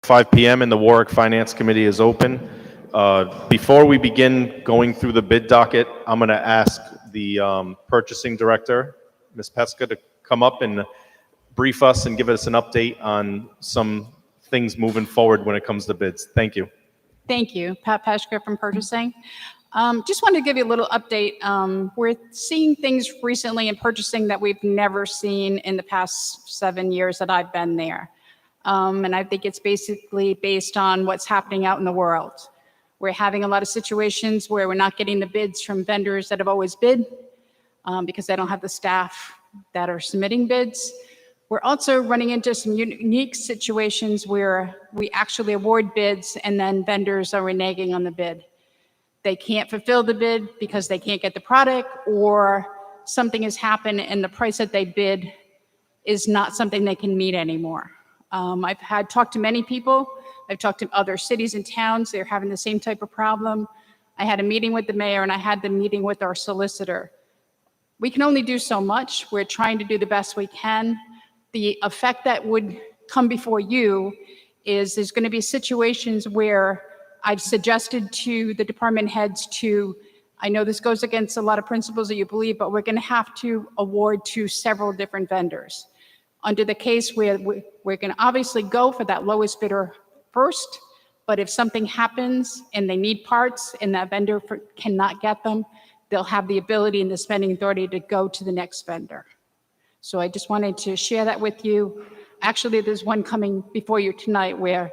5 p.m. and the Warwick Finance Committee is open. Before we begin going through the bid docket, I'm going to ask the purchasing director, Ms. Pesca, to come up and brief us and give us an update on some things moving forward when it comes to bids. Thank you. Thank you. Pat Peshka from Purchasing. Just wanted to give you a little update. We're seeing things recently in purchasing that we've never seen in the past 7 years that I've been there. And I think it's basically based on what's happening out in the world. We're having a lot of situations where we're not getting the bids from vendors that have always bid because they don't have the staff that are submitting bids. We're also running into some unique situations where we actually award bids and then vendors are reneging on the bid. They can't fulfill the bid because they can't get the product, or something has happened and the price that they bid is not something they can meet anymore. I've talked to many people. I've talked to other cities and towns. They're having the same type of problem. I had a meeting with the mayor and I had the meeting with our solicitor. We can only do so much. We're trying to do the best we can. The effect that would come before you is there's going to be situations where I've suggested to the department heads to, I know this goes against a lot of principles that you believe, but we're going to have to award to several different vendors. Under the case where we're going to obviously go for that lowest bidder first, but if something happens and they need parts and that vendor cannot get them, they'll have the ability and the spending authority to go to the next vendor. So I just wanted to share that with you. Actually, there's one coming before you tonight where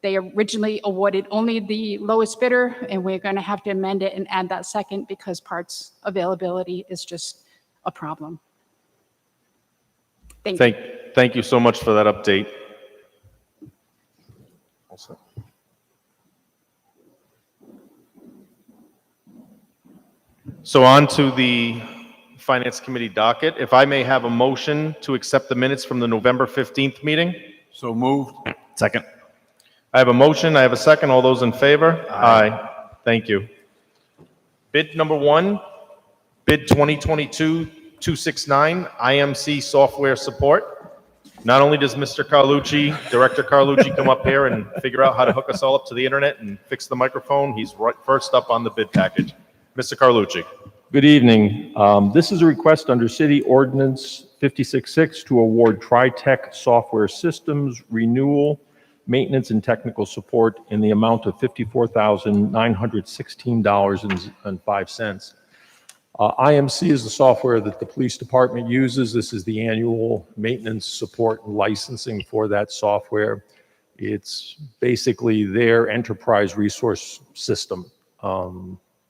they originally awarded only the lowest bidder, and we're going to have to amend it and add that second because parts availability is just a problem. Thank you so much for that update. Also. So on to the Finance Committee docket. If I may have a motion to accept the minutes from the November 15th meeting. So moved. Second. I have a motion. I have a second. All those in favor? Aye. Thank you. Bid number 1, bid 2022-269, IMC software support. Not only does Mr. Carlucci, Director Carlucci, come up here and figure out how to hook us all up to the internet and fix the microphone, he's right first up on the bid package. Mr. Carlucci. Good evening. This is a request under City Ordinance 56-6 to award TriTech Software Systems renewal, maintenance, and technical support in the amount of $54,916.05. IMC is the software that the police department uses. This is the annual maintenance, support, and licensing for that software. It's basically their enterprise resource system.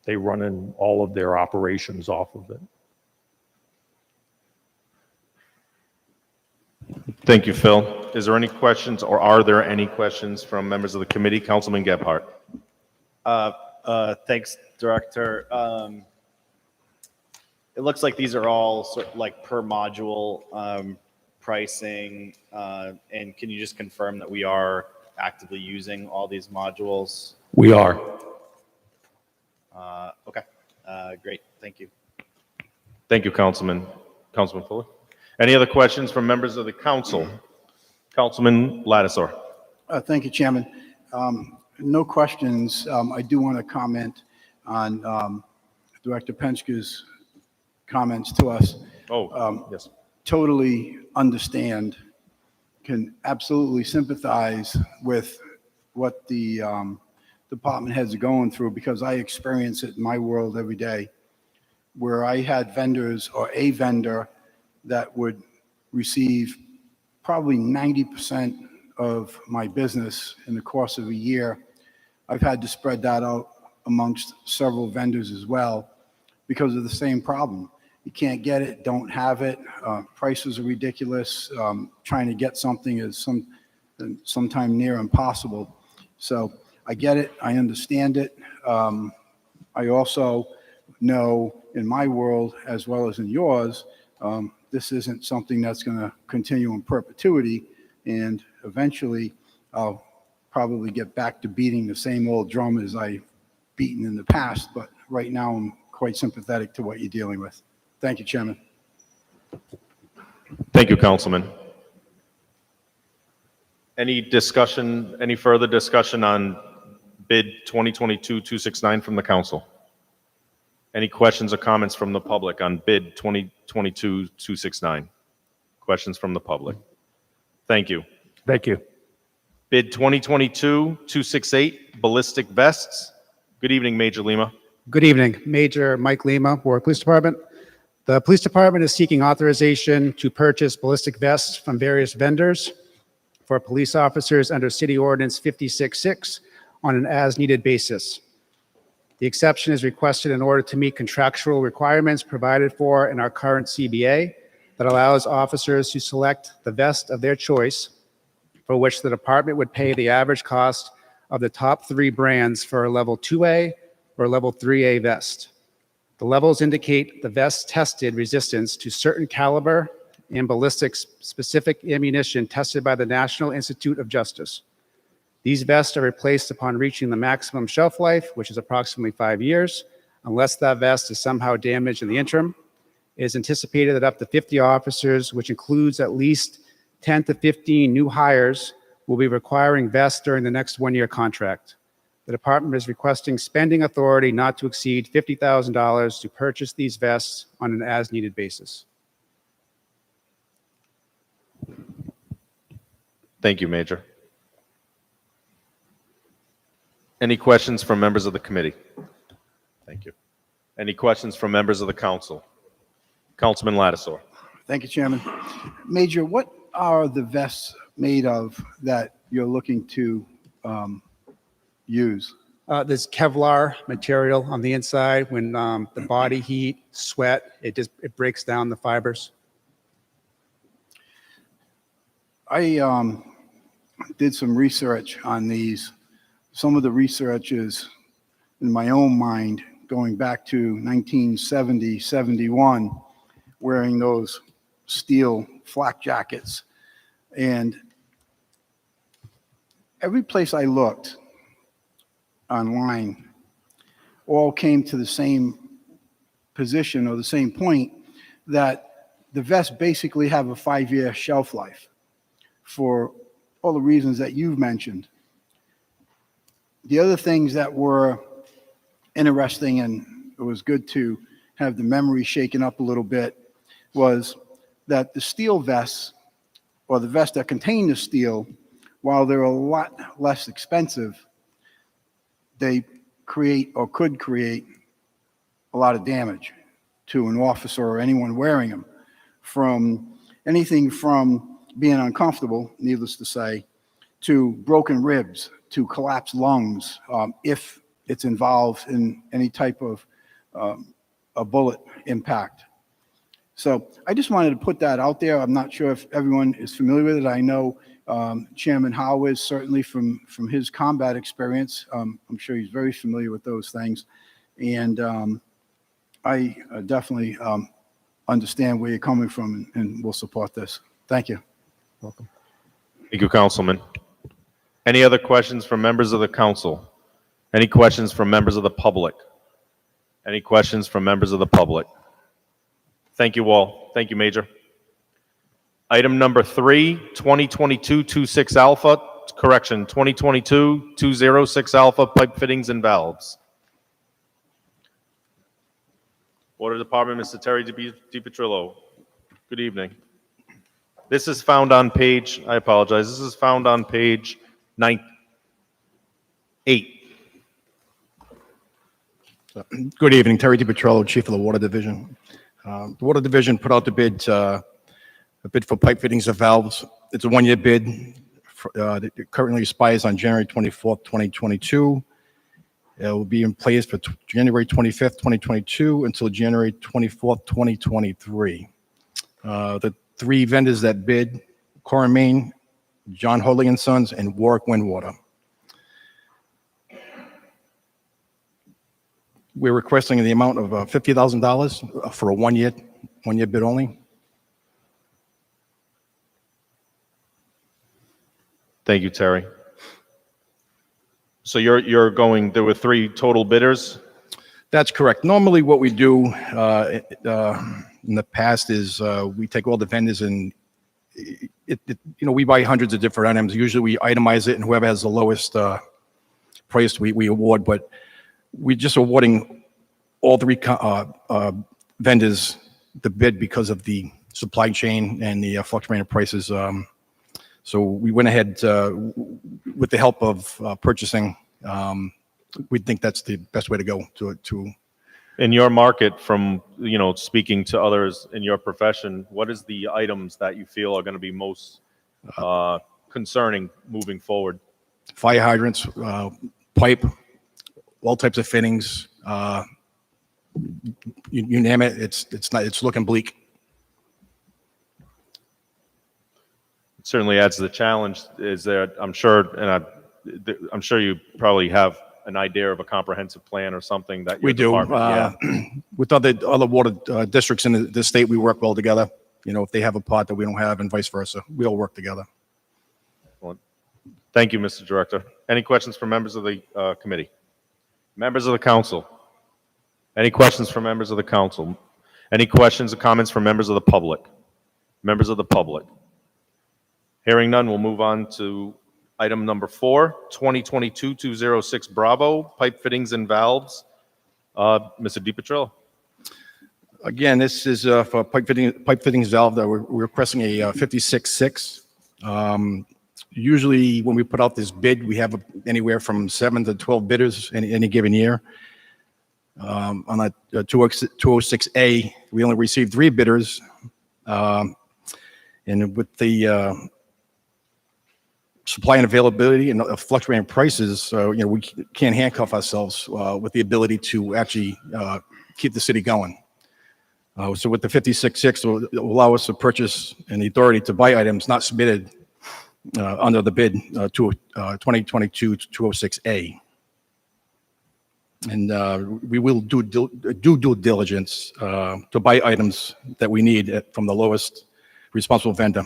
They run in all of their operations off of it. Thank you, Phil. Is there any questions, or are there any questions from members of the committee? Councilman Gebhardt. Thanks, Director. It looks like these are all sort of like per module pricing. And can you just confirm that we are actively using all these modules? We are. Okay, great. Thank you. Thank you, Councilman Fuller. Any other questions from members of the council? Councilman Lattisaur. Thank you, Chairman. No questions. I do want to comment on Director Penska's comments to us. Yes. Totally understand, can absolutely sympathize with what the department heads are going through, because I experience it in my world every day, where I had vendors or a vendor that would receive probably 90% of my business in the course of a year. I've had to spread that out amongst several vendors as well because of the same problem. You can't get it, don't have it, prices are ridiculous, trying to get something is sometime near impossible. So I get it, I understand it. I also know in my world, as well as in yours, this isn't something that's going to continue in perpetuity, and eventually I'll probably get back to beating the same old drum as I've beaten in the past, but right now I'm quite sympathetic to what you're dealing with. Thank you, Chairman. Thank you, Councilman. Any discussion, any further discussion on bid 2022-269 from the council? Any questions or comments from the public on bid 2022-269? Questions from the public? Thank you. Thank you. Bid 2022-268, ballistic vests. Good evening, Major Lima. Good evening, Major Mike Lima, Warwick Police Department. The police department is seeking authorization to purchase ballistic vests from various vendors for police officers under City Ordinance 56-6 on an as-needed basis. The exception is requested in order to meet contractual requirements provided for in our current CBA that allows officers to select the vest of their choice, for which the department would pay the average cost of the top 3 brands for a level 2A or level 3A vest. The levels indicate the vest tested resistance to certain caliber and ballistics specific ammunition tested by the National Institute of Justice. These vests are replaced upon reaching the maximum shelf life, which is approximately 5 years, unless that vest is somehow damaged in the interim. It is anticipated that up to 50 officers, which includes at least 10 to 15 new hires, will be requiring vests during the next 1-year contract. The department is requesting spending authority not to exceed $50,000 to purchase these vests on an as-needed basis. Thank you, Major. Any questions from members of the committee? Thank you. Any questions from members of the council? Councilman Lattisaw. Thank you, Chairman. Major, what are the vests made of that you're looking to use? There's Kevlar material on the inside. When the body heat, sweat, it breaks down the fibers. I did some research on these. Some of the research is in my own mind going back to 1970, 71, wearing those steel flak jackets. And every place I looked online all came to the same position or the same point, that the vests basically have a 5-year shelf life for all the reasons that you've mentioned. The other things that were interesting, and it was good to have the memory shaken up a little bit, was that the steel vests, or the vests that contain the steel, while they're a lot less expensive, they create or could create a lot of damage to an officer or anyone wearing them, from anything from being uncomfortable, needless to say, to broken ribs, to collapsed lungs, if it's involved in any type of a bullet impact. So I just wanted to put that out there. I'm not sure if everyone is familiar with it. I know Chairman Howe is, certainly from his combat experience. I'm sure he's very familiar with those things. And I definitely understand where you're coming from, and will support this. Thank you. Welcome. Thank you, Councilman. Any other questions from members of the council? Any questions from members of the public? Any questions from members of the public? Thank you all. Thank you, Major. Item number 3, 2022-26 Alpha, correction, 2022-206 Alpha, pipe fittings and valves. Water Department, Mr. Terry DiPetrillo. Good evening. This is found on page, I apologize, this is found on page 8. Good evening, Terry DiPetrillo, Chief of the Water Division. The Water Division put out the bid, a bid for pipe fittings and valves. It's a 1-year bid. It currently expires on January 24th, 2022. It will be in place for January 25th, 2022 until January 24th, 2023. The 3 vendors that bid, Core and Main, John Hoadley and Sons, and Warwick Windwater. We're requesting the amount of $50,000 for a 1-year bid only. Thank you, Terry. So you're going, there were 3 total bidders? That's correct. Normally what we do in the past is we take all the vendors and we buy hundreds of different items. Usually we itemize it, and whoever has the lowest price, we award. But we're just awarding all three vendors the bid because of the supply chain and the fluctuating prices. So we went ahead with the help of purchasing. We think that's the best way to go to. In your market, from, speaking to others in your profession, what is the items that you feel are going to be most concerning moving forward? Fire hydrants, pipe, all types of fittings. You name it, it's looking bleak. It certainly adds to the challenge. Is there? I'm sure, and I'm sure you probably have an idea of a comprehensive plan or something that your We do. department- With other water districts in the state, we work well together. If they have a part that we don't have, and vice versa, we all work together. Excellent. Thank you, Mr. Director. Any questions from members of the committee? Members of the council? Any questions from members of the council? Any questions or comments from members of the public? Members of the public? Hearing none, we'll move on to item number 4, 2022-206 Bravo, pipe fittings and valves. Mr. DiPetrillo. Again, this is for pipe fittings valve that we're requesting a 56.6. Usually when we put out this bid, we have anywhere from 7 to 12 bidders in any given year. On that 206A, we only received 3 bidders. And with the supply and availability and fluctuating prices, we can't handcuff ourselves with the ability to actually keep the city going. So with the 56.6, it will allow us to purchase and the authority to buy items not submitted under the bid to 2022-206A. And we will do due diligence to buy items that we need from the lowest responsible vendor.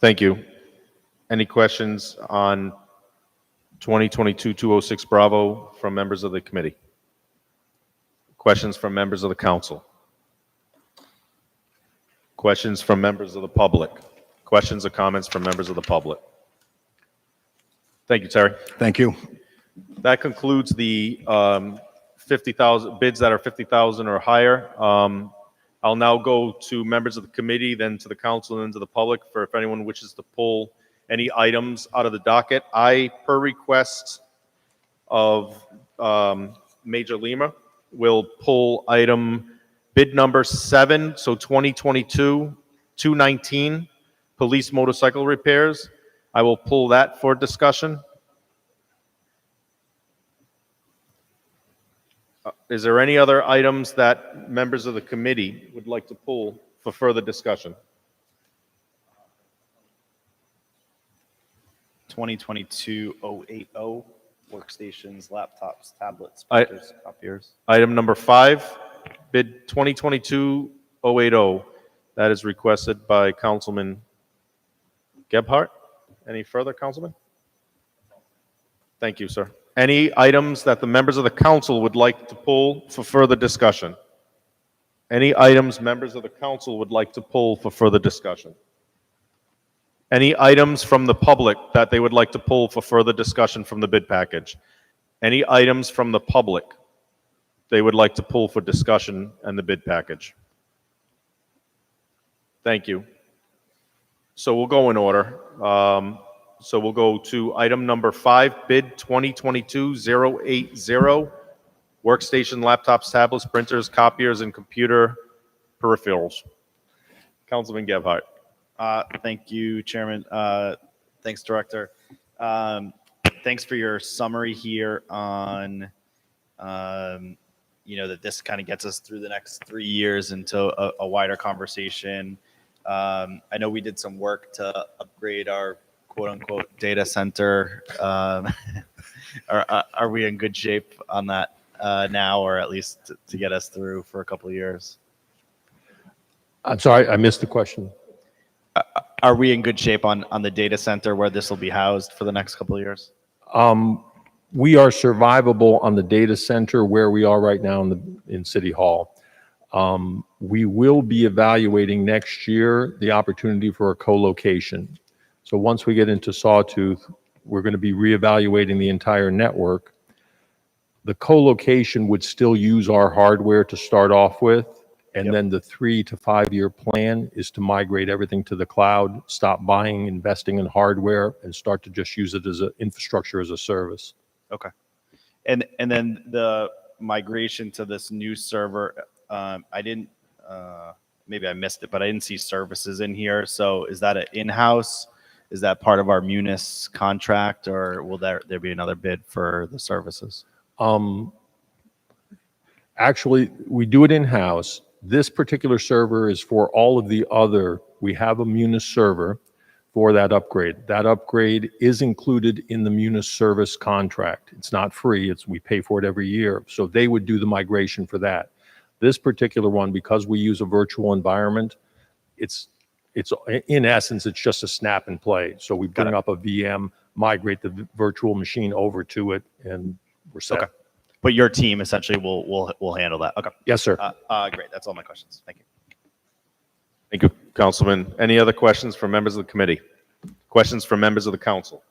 Thank you. Any questions on 2022-206 Bravo from members of the committee? Questions from members of the council? Questions from members of the public? Questions or comments from members of the public? Thank you, Terry. Thank you. That concludes the 50,000 bids that are 50,000 or higher. I'll now go to members of the committee, then to the council, and then to the public for if anyone wishes to pull any items out of the docket. Per request of Major Lima, will pull item bid number 7, so 2022-219, police motorcycle repairs. I will pull that for discussion. Is there any other items that members of the committee would like to pull for further discussion? 2022-080, workstations, laptops, tablets, printers, copiers. Item number 5, bid 2022-080. That is requested by Councilman Gebhardt. Any further, Councilman? Thank you, sir. Any items that the members of the council would like to pull for further discussion? Any items members of the council would like to pull for further discussion? Any items from the public that they would like to pull for further discussion from the bid package? Any items from the public they would like to pull for discussion and the bid package? Thank you. So we'll go in order. So we'll go to item number 5, bid 2022-080, workstation, laptops, tablets, printers, copiers, and computer peripherals. Councilman Gebhardt. Thank you, Chairman. Thanks, Director. Thanks for your summary here on, that this kind of gets us through the next 3 years into a wider conversation. I know we did some work to upgrade our quote-unquote data center. Are we in good shape on that now, or at least to get us through for a couple of years? I'm sorry, I missed the question. Are we in good shape on the data center where this will be housed for the next couple of years? We are survivable on the data center where we are right now in City Hall. We will be evaluating next year the opportunity for a co-location. So once we get into Sawtooth, we're going to be reevaluating the entire network. The co-location would still use our hardware to start off with, and then the 3 to 5 year plan is to migrate everything to the cloud, stop buying, investing in hardware, and start to just use it as an infrastructure as a service. Okay. And then the migration to this new server, I didn't, maybe I missed it, but I didn't see services in here. So is that an in-house? Is that part of our Munis contract, or will there be another bid for the services? Actually, we do it in-house. This particular server is for all of the other, we have a Munis server for that upgrade. That upgrade is included in the Munis service contract. It's not free, we pay for it every year. So they would do the migration for that. This particular one, because we use a virtual environment, it's in essence, it's just a snap and play. So we bring up a VM, migrate the virtual machine over to it, and we're set. Okay. But your team essentially will handle that. Okay. Yes, sir. Great. That's all my questions. Thank you. Thank you, Councilman. Any other questions from members of the committee? Questions from members of the council?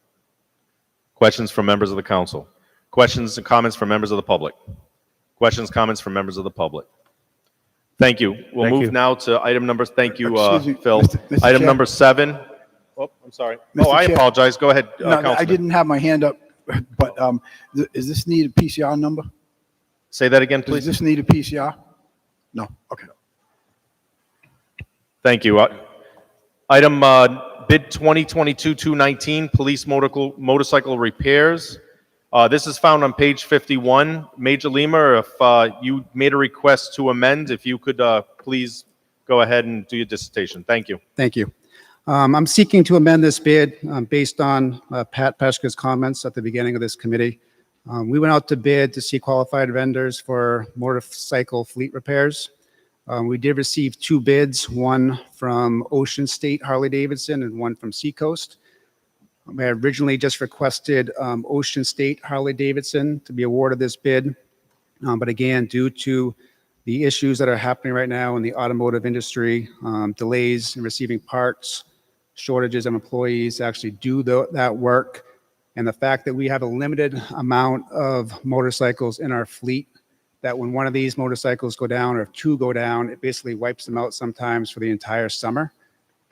Questions from members of the council? Questions and comments from members of the public? Questions, comments from members of the public? Thank you. We'll Thank move you. now to item number, thank you, Excuse me, Phil. Mr. Item Chair. number 7. Oh, I'm sorry. Mr. Oh, I Chair. apologize. Go ahead, No, I Councilman. didn't have my hand up, but is this need a PCR number? Say that again, Does please. this need a PCR? No, okay. Thank you. Item bid 2022-219, police motorcycle repairs. This is found on page 51. Major Lima, if you made a request to amend, if you could please go ahead and do your dissertation. Thank you. Thank you. I'm seeking to amend this bid based on Pat Peshka's comments at the beginning of this committee. We went out to bid to see qualified vendors for motorcycle fleet repairs. We did receive 2 bids, one from Ocean State Harley-Davidson and one from Seacoast. We had originally just requested Ocean State Harley-Davidson to be awarded this bid. But again, due to the issues that are happening right now in the automotive industry, delays in receiving parts, shortages of employees to actually do that work, and the fact that we have a limited amount of motorcycles in our fleet, that when one of these motorcycles go down or 2 go down, it basically wipes them out sometimes for the entire summer.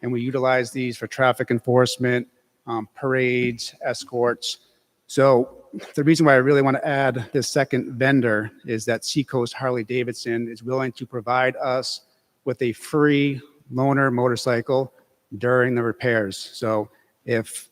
And we utilize these for traffic enforcement, parades, escorts. So the reason why I really want to add this second vendor is that Seacoast Harley-Davidson is willing to provide us with a free loaner motorcycle during the repairs. So if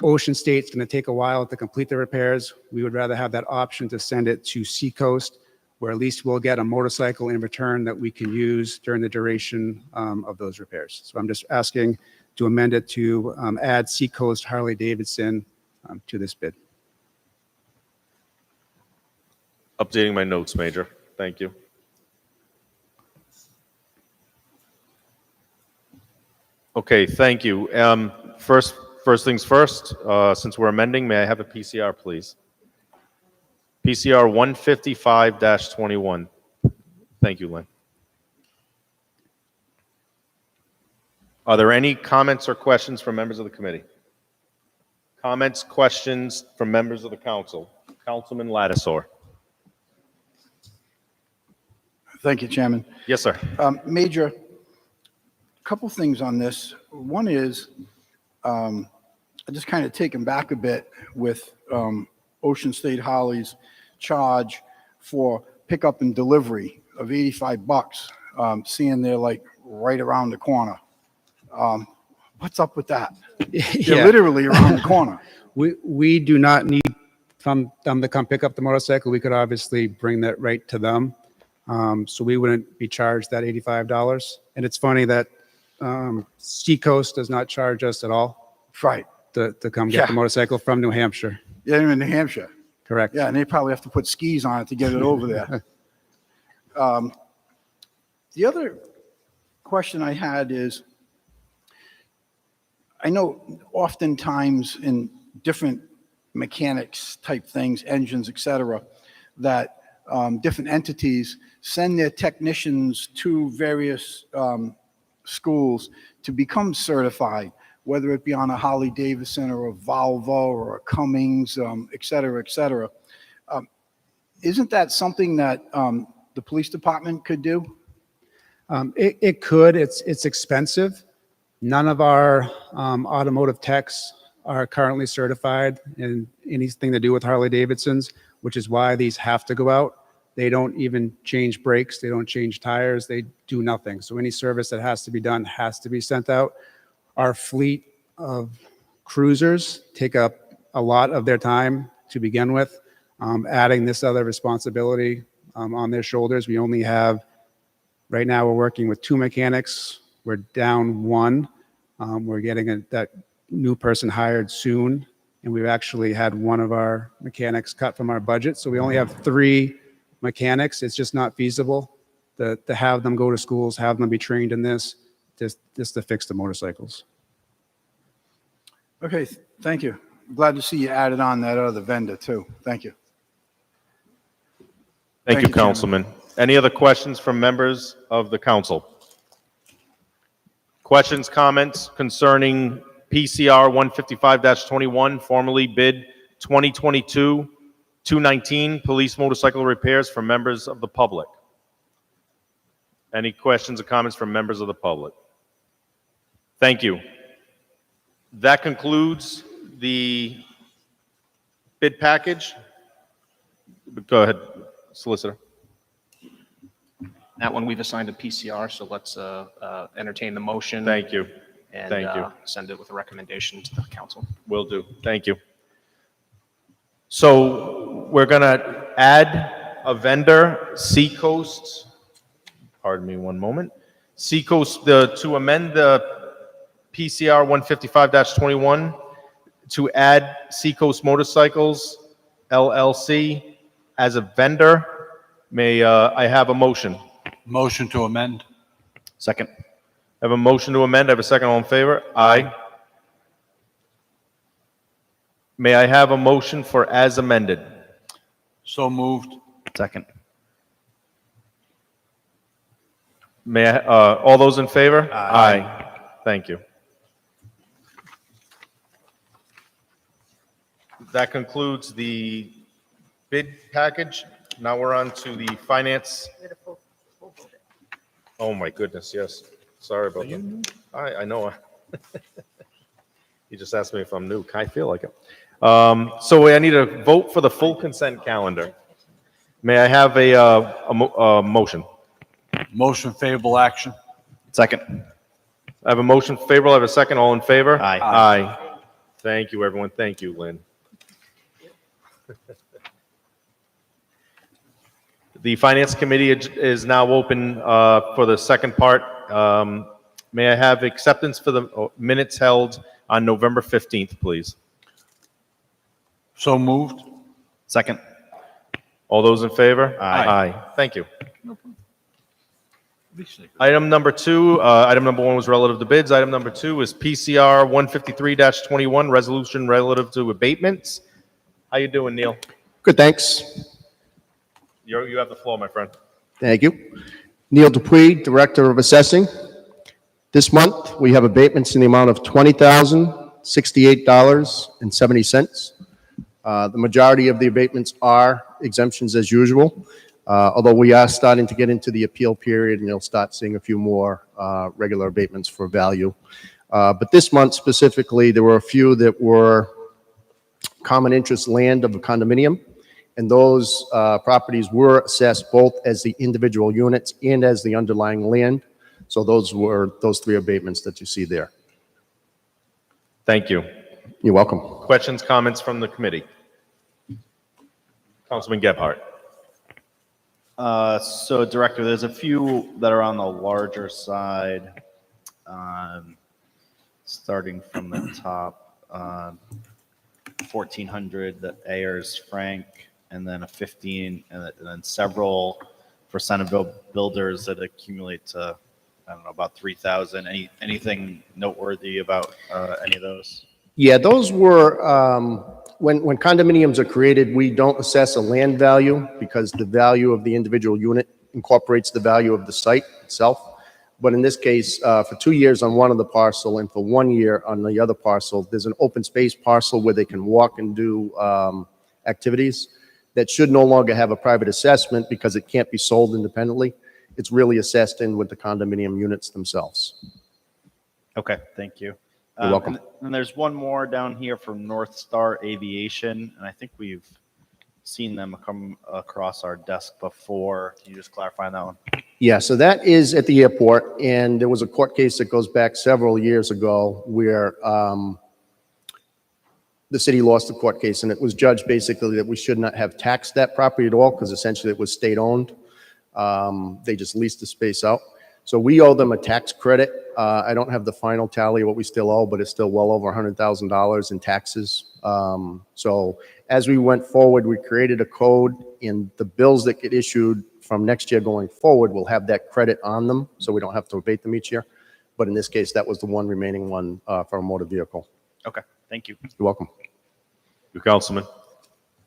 Ocean State's going to take a while to complete the repairs, we would rather have that option to send it to Seacoast, where at least we'll get a motorcycle in return that we can use during the duration of those repairs. So I'm just asking to amend it to add Seacoast Harley-Davidson to this bid. Updating my notes, Major. Thank you. Okay, thank you. First things first, since we're amending, may I have a PCR, please? PCR 155-21. Thank you, Lynn. Are there any comments or questions from members of the committee? Comments, questions from members of the council? Councilman Lattisaur. Thank you, Chairman. Yes, sir. Major, a couple things on this. One is, I just kind of taken back a bit with Ocean State Harley's charge for pickup and delivery of $85, seeing they're like right around the corner. What's up with that? They're literally around the corner. We do not need them to come pick up the motorcycle. We could obviously bring that right to them. So we wouldn't be charged that $85. And it's funny that Seacoast does not charge us at all. Right. To come get the motorcycle from New Hampshire. Yeah, they're in New Hampshire. Correct. Yeah, and they probably have to put skis on it to get it over there. The other question I had is, I know oftentimes in different mechanics type things, engines, et cetera, that different entities send their technicians to various schools to become certified, whether it be on a Harley Davidson or a Volvo or a Cummins, et cetera, et cetera. Isn't that something that the police department could do? It could. It's expensive. None of our automotive techs are currently certified in anything to do with Harley Davidsons, which is why these have to go out. They don't even change brakes. They don't change tires. They do nothing. So any service that has to be done has to be sent out. Our fleet of cruisers take up a lot of their time to begin with. Adding this other responsibility on their shoulders. We only have, right now we're working with 2 mechanics. We're down 1. We're getting that new person hired soon. And we've actually had one of our mechanics cut from our budget. So we only have 3 mechanics. It's just not feasible to have them go to schools, have them be trained in this, just to fix the motorcycles. Okay, thank you. Glad to see you added on that other vendor too. Thank you. Thank you, you, Chairman. Councilman. Any other questions from members of the council? Questions, comments concerning PCR 155-21, formerly bid 2022-219, police motorcycle repairs from members of the public? Any questions or comments from members of the public? Thank you. That concludes the bid package. Go ahead, Solicitor. That one we've assigned a PCR, so let's entertain the motion. Thank you. And Thank you. send it with a recommendation to the council. Will do. Thank you. So we're going to add a vendor, Seacoast. Pardon me one moment. Seacoast, to amend the PCR 155-21 to add Seacoast Motorcycles LLC as a vendor. May I have a motion? Motion to amend. Second. I have a motion to amend. I have a second. All in favor? Aye. May I have a motion for as amended? So moved. Second. May I, all those in favor? Aye. Thank you. That concludes the bid package. Now we're on to the finance. Oh my goodness, yes. Sorry about that. I know. You just asked me if I'm new. I feel like it. So I need a vote for the full consent calendar. May I have a motion? Motion favorable action. Second. I have a motion favorable. I have a second. All in favor? Aye. Aye. Thank you, everyone. Thank you, Lynn. The Finance Committee is now open for the second part. May I have acceptance for the minutes held on November 15th, please? So moved. Second. All those in favor? Aye. Aye. Thank you. Item number 2, item number 1 was relative to bids. Item number 2 is PCR 153-21, resolution relative to abatements. How you doing, Neil? Good, thanks. You have the floor, my friend. Thank you. Neil Dupuy, Director of Assessing. This month, we have abatements in the amount of $20,068.70. The majority of the abatements are exemptions as usual, although we are starting to get into the appeal period, and you'll start seeing a few more regular abatements for value. But this month specifically, there were a few that were common interest land of a condominium, and those properties were assessed both as the individual units and as the underlying land. So those were those 3 abatements that you see there. Thank you. You're welcome. Questions, comments from the committee? Councilman Gebhardt. So, Director, there's a few that are on the larger side, starting from the top. 1,400, the Ayers Frank, and then a 15, and then several for Centerville builders that accumulate to, I don't know, about 3,000. Anything noteworthy about any of those? Yeah, those were, when condominiums are created, we don't assess a land value because the value of the individual unit incorporates the value of the site itself. But in this case, for 2 years on one of the parcel and for 1 year on the other parcel, there's an open space parcel where they can walk and do activities that should no longer have a private assessment because it can't be sold independently. It's really assessed in with the condominium units themselves. Okay, thank you. You're welcome. And there's one more down here from North Star Aviation, and I think we've seen them come across our desk before. Can you just clarify that one? Yeah, so that is at the airport, and there was a court case that goes back several years ago where the city lost the court case, and it was judged basically that we should not have taxed that property at all because essentially it was state-owned. They just leased the space out. So we owe them a tax credit. I don't have the final tally of what we still owe, but it's still well over $100,000 in taxes. So as we went forward, we created a code, and the bills that get issued from next year going forward will have that credit on them, so we don't have to abate them each year. But in this case, that was the one remaining one for a motor vehicle. Okay, thank you. You're welcome. You, Councilman.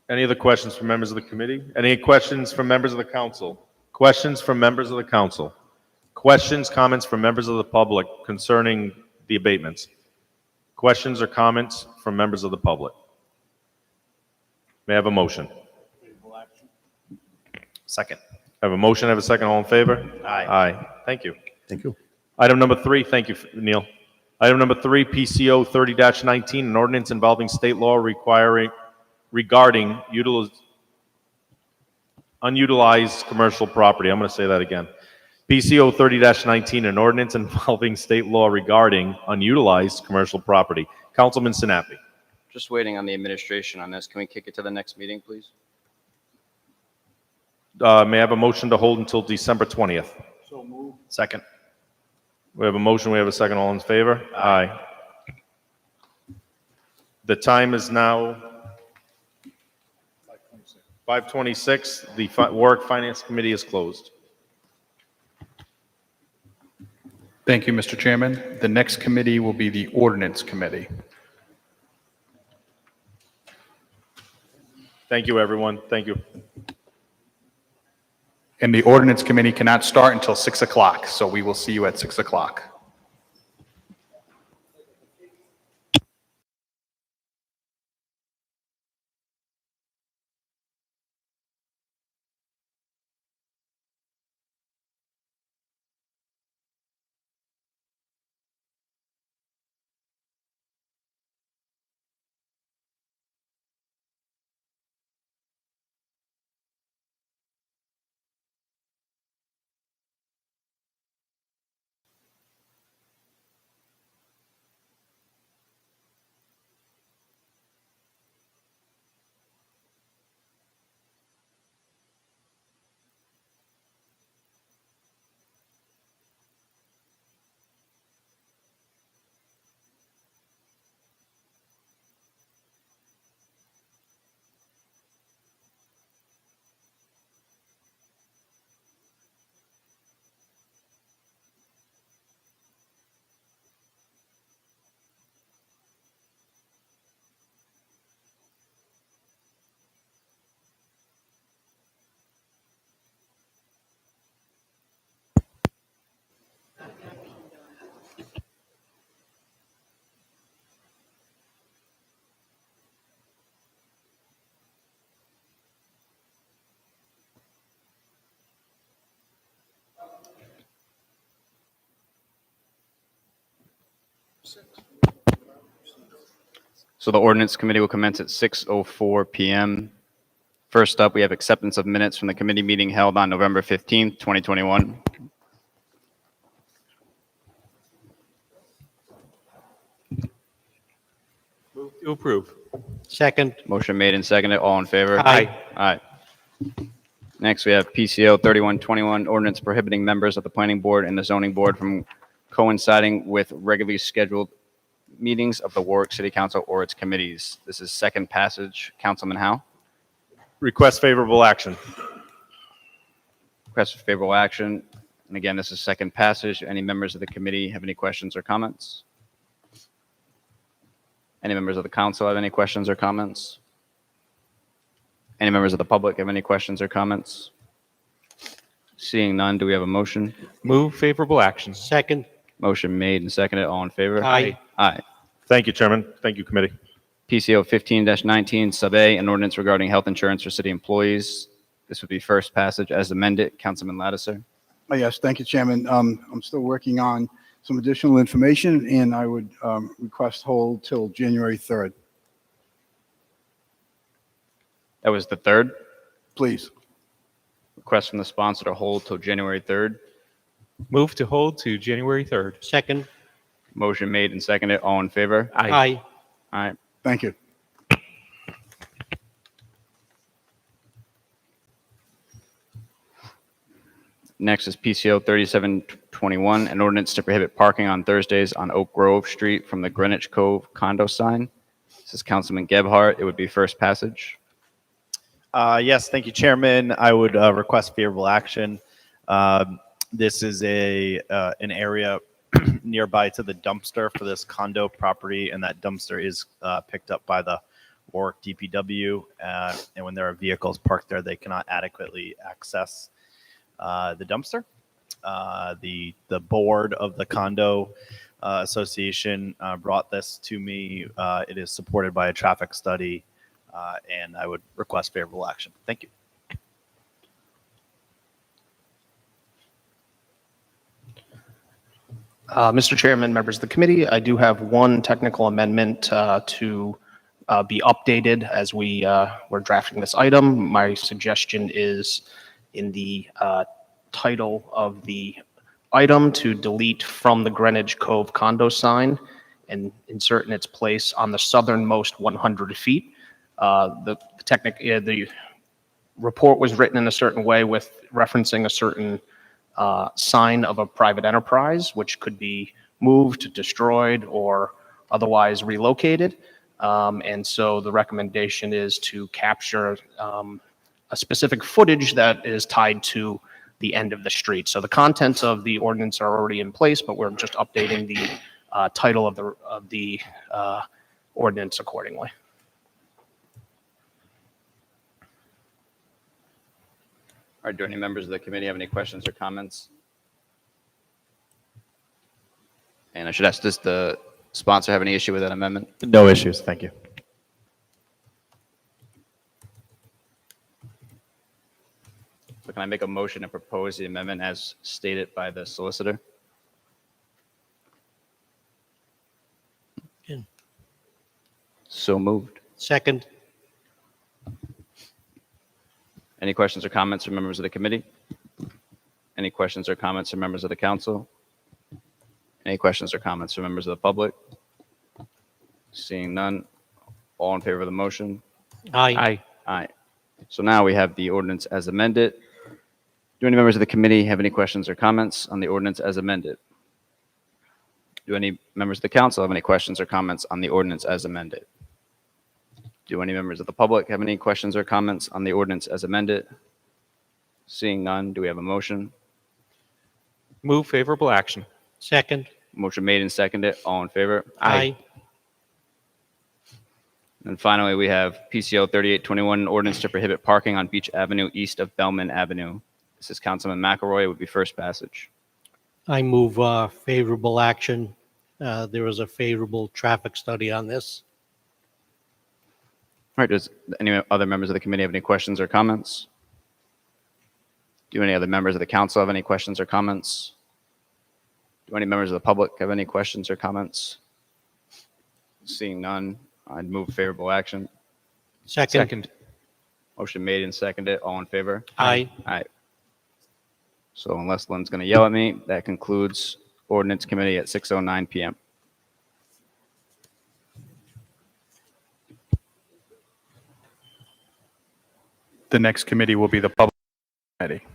Any other questions from members of the committee? Any questions from members of the council? Questions from members of the council? Questions, comments from members of the public concerning the abatements? Questions or comments from members of the public? May I have a motion? Second. I have a motion, I have a second, all in favor? Aye. Aye, thank you. Thank you. Item number 3, thank you, Neil. Item number 3, PCO 30-19, an ordinance involving state law regarding unutilized commercial property. I'm going to say that again. PCO 30-19, an ordinance involving state law regarding unutilized commercial property. Councilman Sinapi. Just waiting on the administration on this. Can we kick it to the next meeting, please? May I have a motion to hold until December 20th? So moved. Second. We have a motion, we have a second, all in favor? Aye. The time is now 5:26. The Warwick Finance Committee is closed. Thank you, Mr. Chairman. The next committee will be the Ordinance Committee. Thank you, everyone. Thank you. And the Ordinance Committee cannot start until 6 o'clock, so we will see you at 6 o'clock. So the Ordinance Committee will commence at 6:04 p.m. First up, we have acceptance of minutes from the committee meeting held on November 15th, 2021. Move to approve. Second. Motion made and seconded. All in favor? Aye. Aye. Next, we have PCO 3121, ordinance prohibiting members of the planning board and the zoning board from coinciding with regularly scheduled meetings of the Warwick City Council or its committees. This is second passage. Councilman Howe. Request favorable action. Request for favorable action. And again, this is second passage. Any members of the committee have any questions or comments? Any members of the council have any questions or comments? Any members of the public have any questions or comments? Seeing none, do we have a motion? Move favorable action. Second. Motion made and seconded. All in favor? Aye. Aye. Thank you, Chairman. Thank you, committee. PCO 15-19, Sub A, an ordinance regarding health insurance for city employees. This would be first passage as amended. Councilman Lattiser. Oh, yes, thank you, Chairman. I'm still working on some additional information, and I would request hold till January 3rd, That was the third. please. Request from the sponsor to hold till January 3rd. Move to hold to January 3rd. Second. Motion made and seconded. All in favor? Aye. All right. Thank you. Next is PCO 3721, an ordinance to prohibit parking on Thursdays on Oak Grove Street from the Greenwich Cove condo sign. This is Councilman Gebhardt. It would be first passage. Yes, thank you, Chairman. I would request favorable action. This is an area nearby to the dumpster for this condo property, and that dumpster is picked up by the Warwick DPW. And when there are vehicles parked there, they cannot adequately access the dumpster. The board of the condo association brought this to me. It is supported by a traffic study, and I would request favorable action. Thank you. Mr. Chairman, members of the committee, I do have one technical amendment to be updated as we're drafting this item. My suggestion is in the title of the item to delete "from the Greenwich Cove condo sign" and insert in its place "on the southernmost 100 feet." The report was written in a certain way with referencing a certain sign of a private enterprise, which could be moved, destroyed, or otherwise relocated. And so the recommendation is to capture a specific footage that is tied to the end of the street. So the contents of the ordinance are already in place, but we're just updating the title of the ordinance accordingly. All right, do any members of the committee have any questions or comments? And I should ask, does the sponsor have any issue with that amendment? No issues. Thank you. So can I make a motion to propose the amendment as stated by the solicitor? So moved. Second. Any questions or comments from members of the committee? Any questions or comments from members of the council? Any questions or comments from members of the public? Seeing none, all in favor of the motion? Aye. Aye. So now we have the ordinance as amended. Do any members of the committee have any questions or comments on the ordinance as amended? Do any members of the council have any questions or comments on the ordinance as amended? Do any members of the public have any questions or comments on the ordinance as amended? Seeing none, do we have a motion? Move favorable action. Second. Motion made and seconded. All in favor? Aye. And finally, we have PCO 3821, an ordinance to prohibit parking on Beach Avenue east of Belmont Avenue. This is Councilman McElroy. It would be first passage. I move favorable action. There was a favorable traffic study on this. All right, does any other members of the committee have any questions or comments? Do any other members of the council have any questions or comments? Do any members of the public have any questions or comments? Seeing none, I'd move favorable action. Second. Motion made and seconded. All in favor? Aye. Aye. So unless Lynn's going to yell at me, that concludes Ordinance Committee at 6:09 PM. The next committee will be the Public Committee.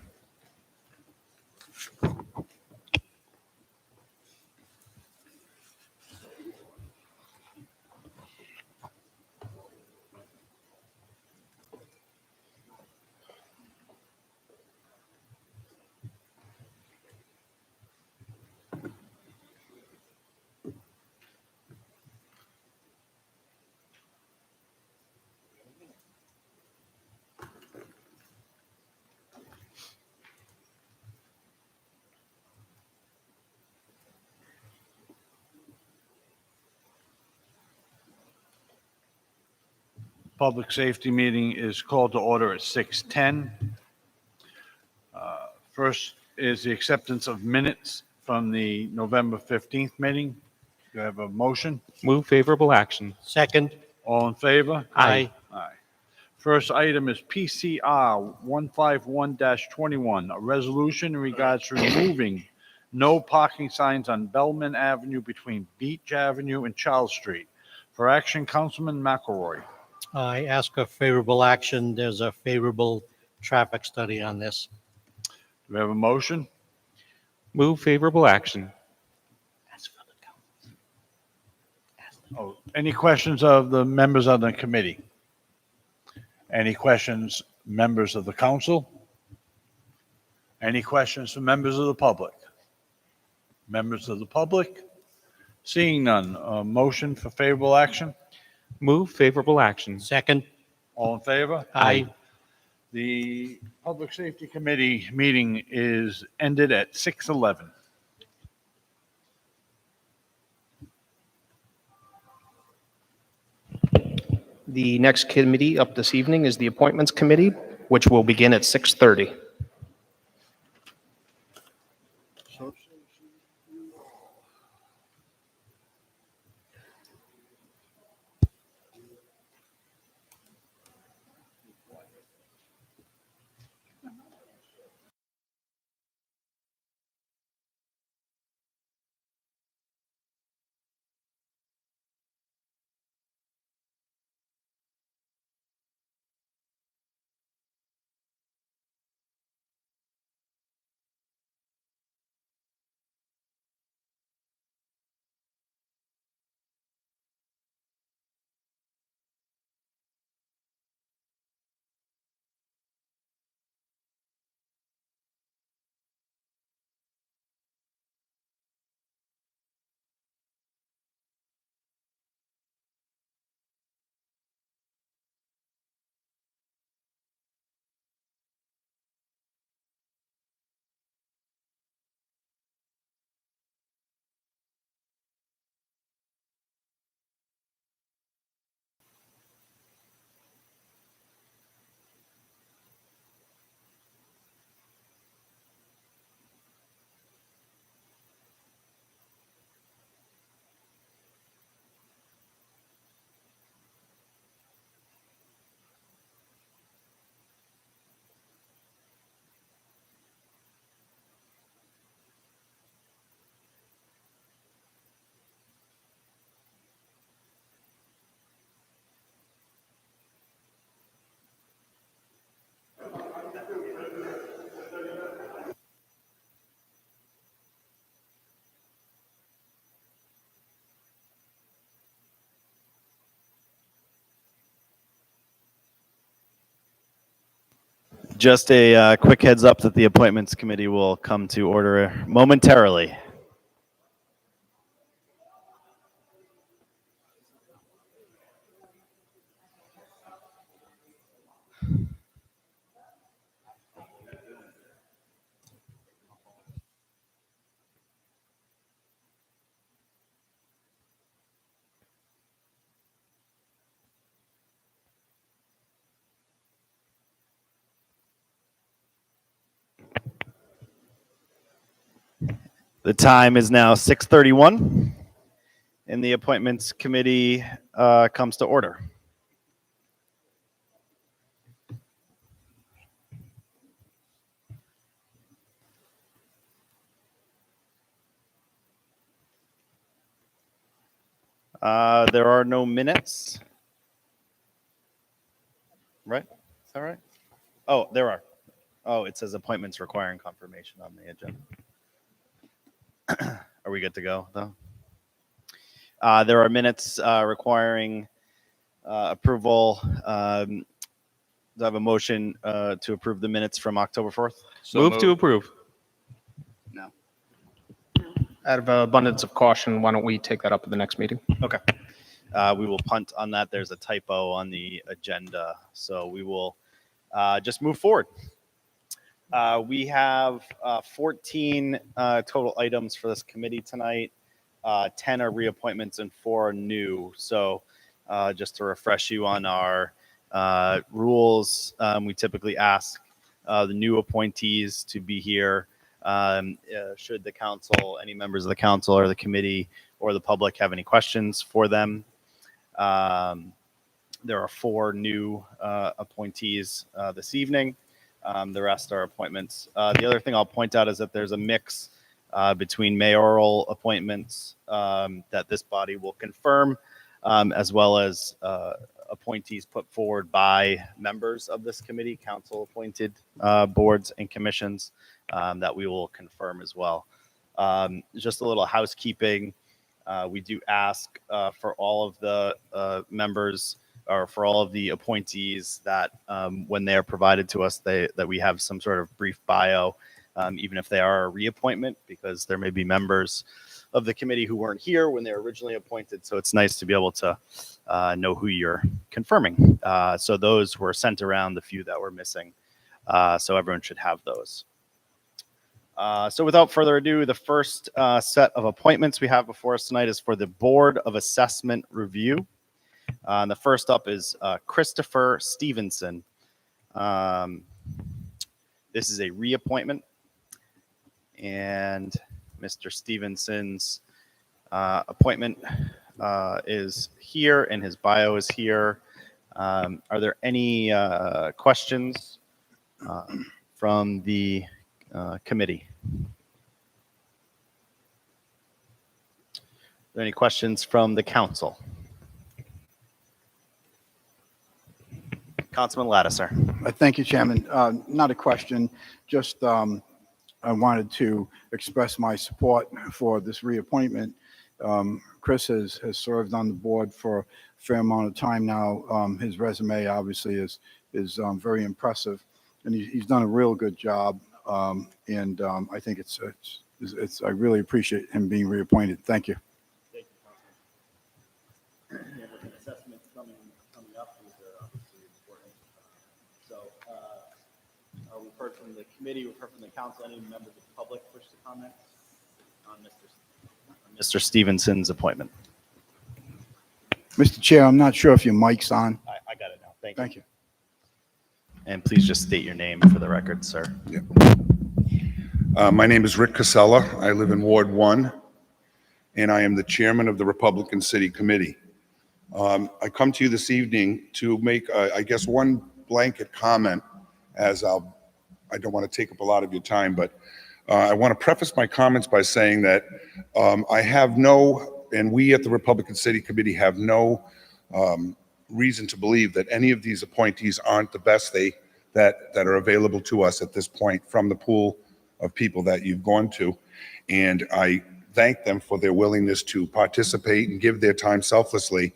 Public Safety meeting is called to order at 6:10. First is the acceptance of minutes from the November 15th meeting. Do I have a motion? Move favorable action. Second. All in favor? Aye. Aye. First item is PCR 151-21, a resolution in regards to removing no parking signs on Belmont Avenue between Beach Avenue and Charles Street. For action, Councilman McElroy. I ask a favorable action. There's a favorable traffic study on this. Do we have a motion? Move favorable action. Oh, any questions of the members of the committee? Any questions, members of the council? Any questions from members of the public? Members of the public? Seeing none, a motion for favorable action? Move favorable action. Second. All in favor? Aye. The Public Safety Committee meeting is ended at 6:11. The next committee up this evening is the Appointments Committee, which will begin at 6:30. Just a quick heads up that the Appointments Committee will come to order momentarily. The time is now 6:31, and the Appointments Committee comes to order. There are no minutes, right? Is that right? Oh, there are. Oh, it says appointments requiring confirmation on the agenda. Are we good to go, though? There are minutes requiring approval. Do I have a motion to approve the minutes from October 4th? Move to approve. Out of abundance of caution, why don't we take that up at the next meeting? Okay. We will punt on that. There's a typo on the agenda, so we will just move forward. We have 14 total items for this committee tonight. 10 are reappointments and 4 are new. So just to refresh you on our rules, we typically ask the new appointees to be here. Should the council, any members of the council or the committee or the public have any questions for them. There are 4 new appointees this evening. The rest are appointments. The other thing I'll point out is that there's a mix between mayoral appointments that this body will confirm, as well as appointees put forward by members of this committee, council-appointed boards and commissions that we will confirm as well. Just a little housekeeping. We do ask for all of the members or for all of the appointees that when they are provided to us, that we have some sort of brief bio, even if they are a reappointment, because there may be members of the committee who weren't here when they were originally appointed. So it's nice to be able to know who you're confirming. So those were sent around, the few that were missing. So everyone should have those. So without further ado, the first set of appointments we have before us tonight is for the Board of Assessment Review. And the first up is Christopher Stevenson. This is a reappointment, and Mr. Stevenson's appointment is here, and his bio is here. Are there any questions from the committee? Are there any questions from the council? Councilman Lattiser. Thank you, Chairman. Not a question, just I wanted to express my support for this reappointment. Chris has served on the board for a fair amount of time now. His resume obviously is very impressive, and he's done a real good job. And I think it's I really appreciate him being reappointed. Thank you. Thank you, Councilman. Yeah, with an assessment coming up, these are obviously important. So we've heard from the committee, we've heard from the council. Any members of the public wish to comment on Mr. Stevenson's appointment? Mr. Chair, I'm not sure if your mic's on. I got it now. Thank you. Thank you. And please just state your name for the record, sir. Yeah. My name is Rick Casella. I live in Ward 1, and I am the chairman of the Republican City Committee. I come to you this evening to make, I guess, one blanket comment, as I don't want to take up a lot of your time, but I want to preface my comments by saying that I have no, and we at the Republican City Committee have no reason to believe that any of these appointees aren't the best that are available to us at this point from the pool of people that you've gone to. And I thank them for their willingness to participate and give their time selflessly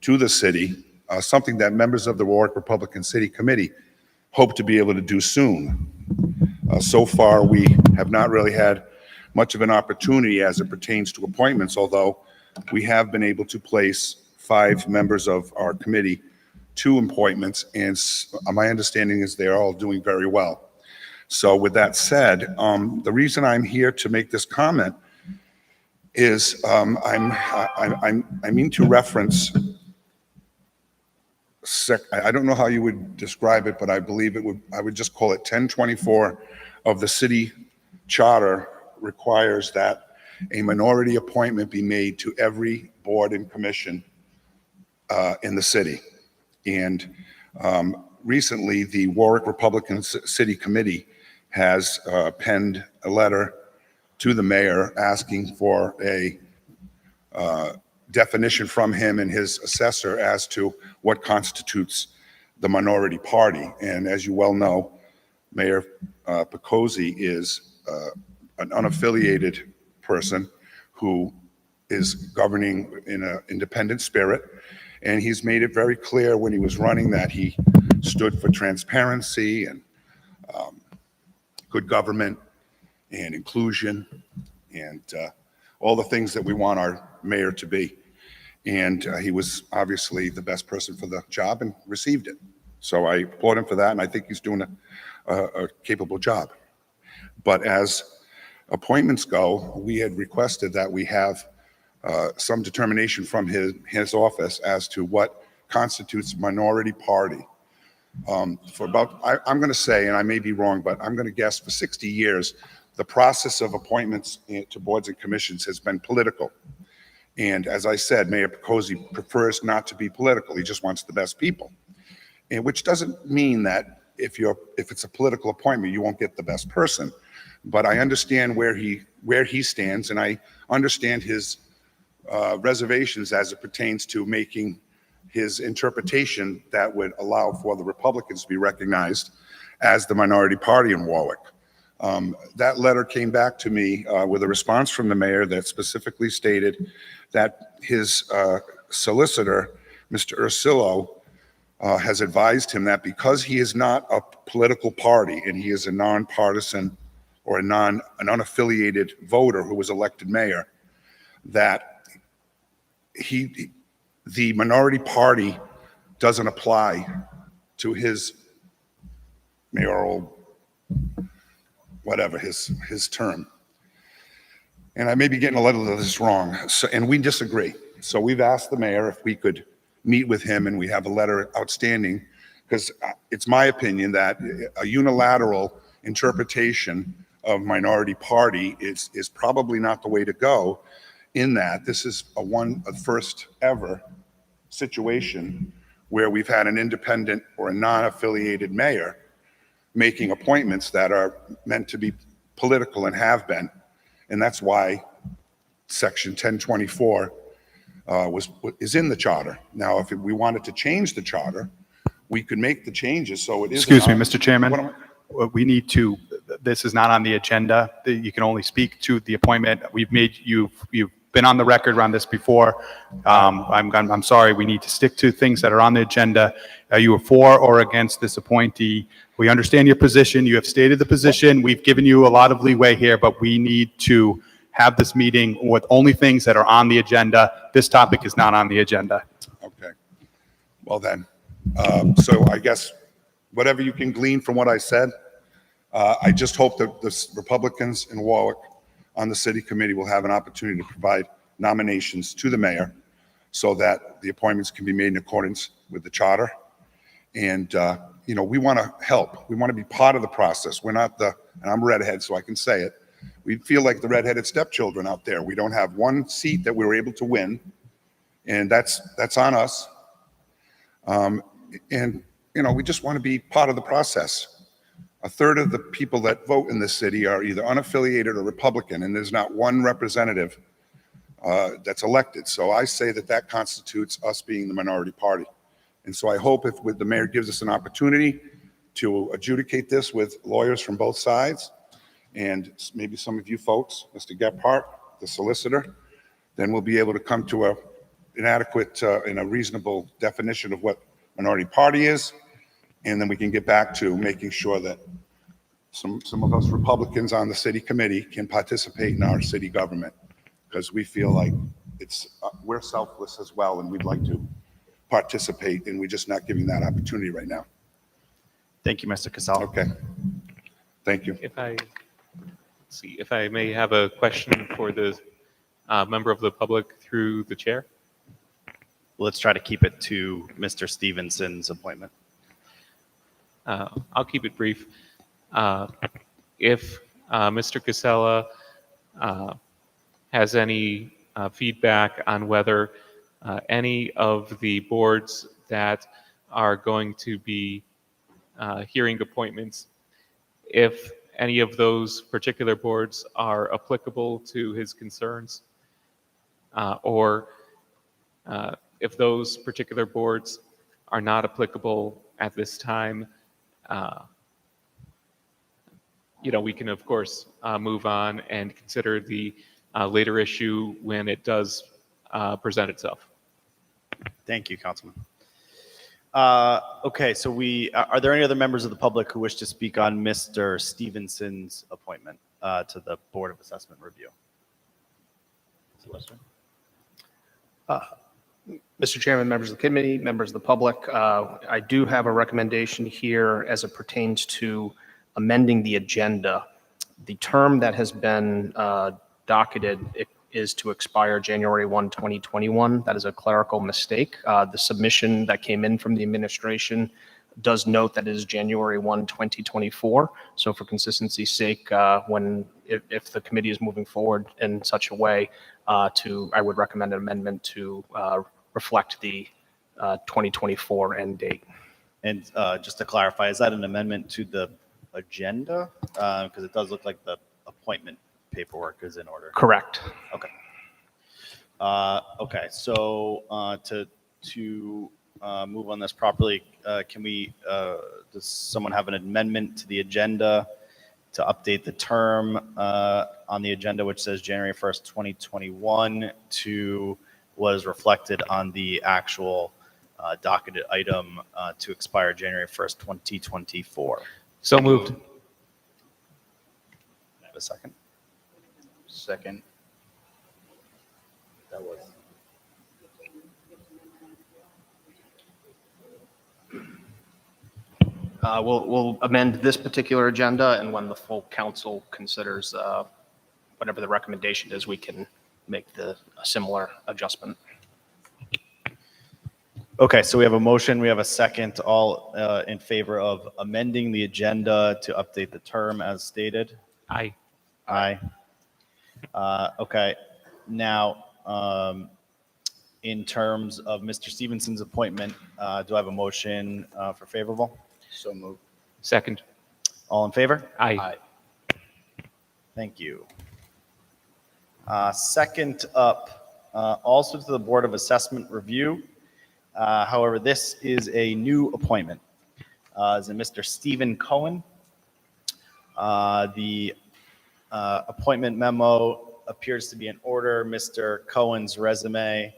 to the city, something that members of the Warwick Republican City Committee hope to be able to do soon. So far, we have not really had much of an opportunity as it pertains to appointments, although we have been able to place 5 members of our committee to appointments, and my understanding is they're all doing very well. So with that said, the reason I'm here to make this comment is I mean to reference, I don't know how you would describe it, but I believe I would just call it 1024 of the city charter requires that a minority appointment be made to every board and commission in the city. And recently, the Warwick Republican City Committee has penned a letter to the mayor asking for a definition from him and his assessor as to what constitutes the minority party. And as you well know, Mayor Picozzi is an unaffiliated person who is governing in an independent spirit. And he's made it very clear when he was running that he stood for transparency and good government and inclusion and all the things that we want our mayor to be. And he was obviously the best person for the job and received it. So I applaud him for that, and I think he's doing a capable job. But as appointments go, we had requested that we have some determination from his office as to what constitutes minority party. For about, I'm going to say, and I may be wrong, but I'm going to guess for 60 years, the process of appointments to boards and commissions has been political. And as I said, Mayor Picozzi prefers not to be political. He just wants the best people. And which doesn't mean that if it's a political appointment, you won't get the best person. But I understand where he stands, and I understand his reservations as it pertains to making his interpretation that would allow for the Republicans to be recognized as the minority party in Warwick. That letter came back to me with a response from the mayor that specifically stated that his solicitor, Mr. Ursillo, has advised him that because he is not a political party and he is a nonpartisan or an unaffiliated voter who was elected mayor, that the minority party doesn't apply to his mayoral, whatever, his term. And I may be getting a little of this wrong, and we disagree. So we've asked the mayor if we could meet with him, and we have a letter outstanding, because it's my opinion that a unilateral interpretation of minority party is probably not the way to go, in that this is a first ever situation where we've had an independent or a non-affiliated mayor making appointments that are meant to be political and have been. And that's why Section 1024 is in the charter. Now, if we wanted to change the charter, we could make the changes so it is. Excuse me, Mr. Chairman. We need to, this is not on the agenda. You can only speak to the appointment. You've been on the record around this before. I'm sorry, we need to stick to things that are on the agenda. Are you for or against this appointee? We understand your position. You have stated the position. We've given you a lot of leeway here, but we need to have this meeting with only things that are on the agenda. This topic is not on the agenda. Okay. Well then, so I guess whatever you can glean from what I said, I just hope that the Republicans in Warwick on the city committee will have an opportunity to provide nominations to the mayor so that the appointments can be made in accordance with the charter. And, we want to help. We want to be part of the process. We're not and I'm a redhead, so I can say it. We feel like the redheaded stepchildren out there. We don't have one seat that we were able to win, and that's on us. We just want to be part of the process. A third of the people that vote in this city are either unaffiliated or Republican, and there's not one representative that's elected. So I say that constitutes us being the minority party. And so I hope if the mayor gives us an opportunity to adjudicate this with lawyers from both sides, and maybe some of you folks, Mr. Gephardt, the solicitor, then we'll be able to come to an adequate and a reasonable definition of what minority party is. And then we can get back to making sure that some of us Republicans on the city committee can participate in our city government, because we feel like we're selfless as well, and we'd like to participate, and we're just not giving that opportunity right now. Thank you, Mr. Casella. Okay. Thank you. If I may have a question for the member of the public through the chair. Let's try to keep it to Mr. Stevenson's appointment. I'll keep it brief. If Mr. Casella has any feedback on whether any of the boards that are going to be hearing appointments, if any of those particular boards are applicable to his concerns, or if those particular boards are not applicable at this time, we can, of course, move on and consider the later issue when it does present itself. Thank you, Councilman. Okay, so are there any other members of the public who wish to speak on Mr. Stevenson's appointment to the Board of Assessment Review? Mr. Chairman, members of the committee, members of the public, I do have a recommendation here as it pertains to amending the agenda. The term that has been docketed is to expire January 1, 2021. That is a clerical mistake. The submission that came in from the administration does note that it is January 1, 2024. So for consistency's sake, if the committee is moving forward in such a way, I would recommend an amendment to reflect the 2024 end date. And just to clarify, is that an amendment to the agenda? Because it does look like the appointment paperwork is in order. Correct. Okay. Okay, so to move on this properly, does someone have an amendment to the agenda to update the term on the agenda, which says January 1st, 2021 to what is reflected on the actual docketed item to expire January 1st, 2024? So moved. Can I have a second? Second. That was. We'll amend this particular agenda, and when the full council considers whatever the recommendation is, we can make a similar adjustment. Okay, so we have a motion, we have a second, all in favor of amending the agenda to update the term as stated? Aye. Aye. Okay, now, in terms of Mr. Stevenson's appointment, do I have a motion for favorable? So moved. Second. All in favor? Aye. Thank you. Second up, also to the Board of Assessment Review. However, this is a new appointment. Is it Mr. Stephen Cohen? The appointment memo appears to be in order. Mr. Cohen's resume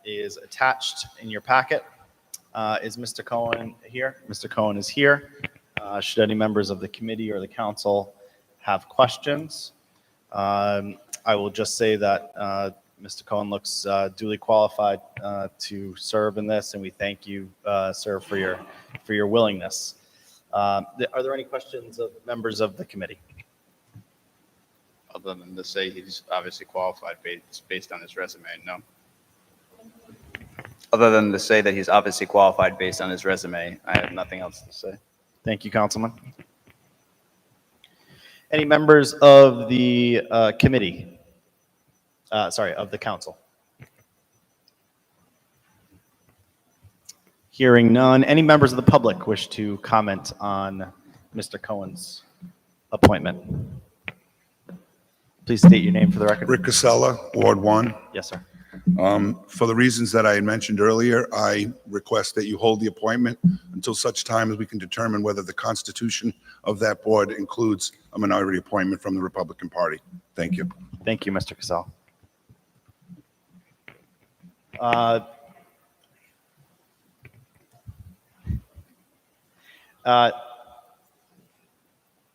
is attached in your packet. Is Mr. Cohen here? Mr. Cohen is here. Should any members of the committee or the council have questions? I will just say that Mr. Cohen looks duly qualified to serve in this, and we thank you, sir, for your willingness. Are there any questions of members of the committee? Other than to say he's obviously qualified based on his resume, no. Other than to say that he's obviously qualified based on his resume, I have nothing else to say. Thank you, Councilman. Any members of the committee? Of the council? Hearing none. Any members of the public wish to comment on Mr. Cohen's appointment? Please state your name for the record. Rick Casella, Ward 1. Yes, sir. For the reasons that I had mentioned earlier, I request that you hold the appointment until such time as we can determine whether the constitution of that board includes a minority appointment from the Republican Party. Thank you. Thank you, Mr. Casella.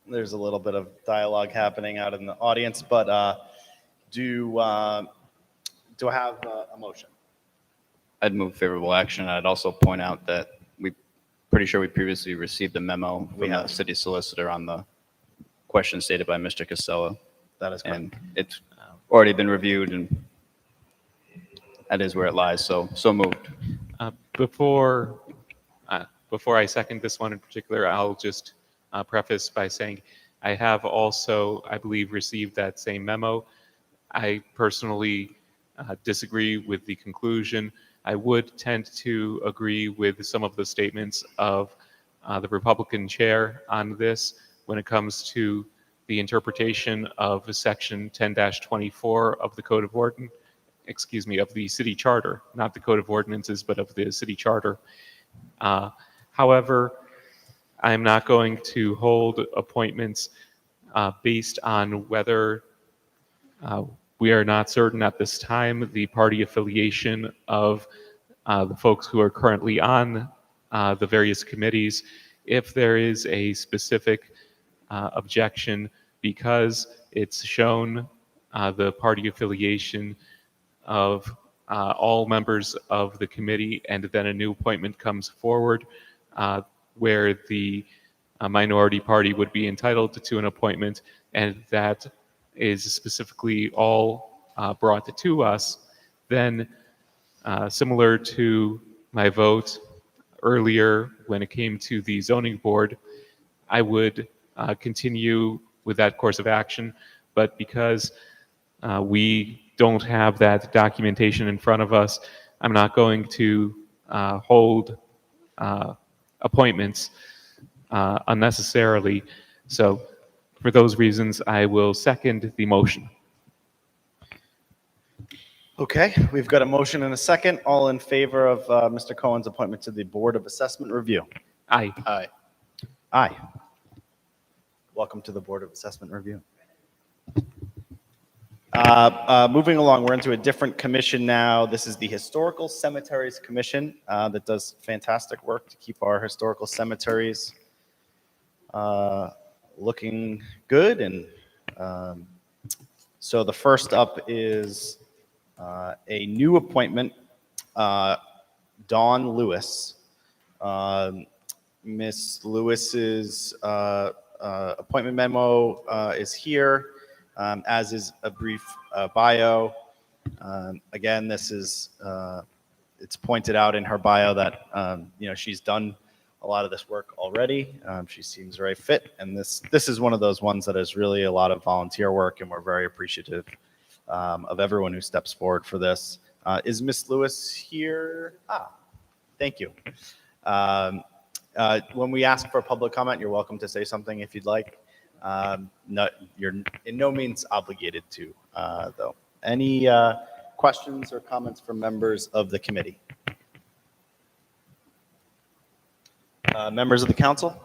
There's a little bit of dialogue happening out in the audience, but do I have a motion? I'd move favorable action. I'd also point out that pretty sure we previously received a memo from the city solicitor on the question stated by Mr. Casella. That is correct. And it's already been reviewed, and that is where it lies. So moved. Before I second this one in particular, I'll just preface by saying I have also, I believe, received that same memo. I personally disagree with the conclusion. I would tend to agree with some of the statements of the Republican chair on this when it comes to the interpretation of Section 10-24 of the Code of of the City Charter, not the Code of Ordinances, but of the City Charter. However, I'm not going to hold appointments based on whether we are not certain at this time the party affiliation of the folks who are currently on the various committees. If there is a specific objection because it's shown the party affiliation of all members of the committee, and then a new appointment comes forward where the minority party would be entitled to an appointment, and that is specifically all brought to us, then similar to my vote earlier when it came to the zoning board, I would continue with that course of action. But because we don't have that documentation in front of us, I'm not going to hold appointments unnecessarily. So for those reasons, I will second the motion. Okay, we've got a motion and a second. All in favor of Mr. Cohen's appointment to the Board of Assessment Review? Aye. Aye. Aye. Welcome to the Board of Assessment Review. Moving along, we're into a different commission now. This is the Historical Cemeteries Commission that does fantastic work to keep our historical cemeteries looking good. And so the first up is a new appointment, Dawn Lewis. Miss Lewis's appointment memo is here, as is a brief bio. Again, this is, it's pointed out in her bio that, she's done a lot of this work already. She seems very fit, and this is one of those ones that is really a lot of volunteer work, and we're very appreciative of everyone who steps forward for this. Is Miss Lewis here? Thank you. When we ask for public comment, you're welcome to say something if you'd like. No, you're in no means obligated to, though. Any questions or comments from members of the committee? Members of the council?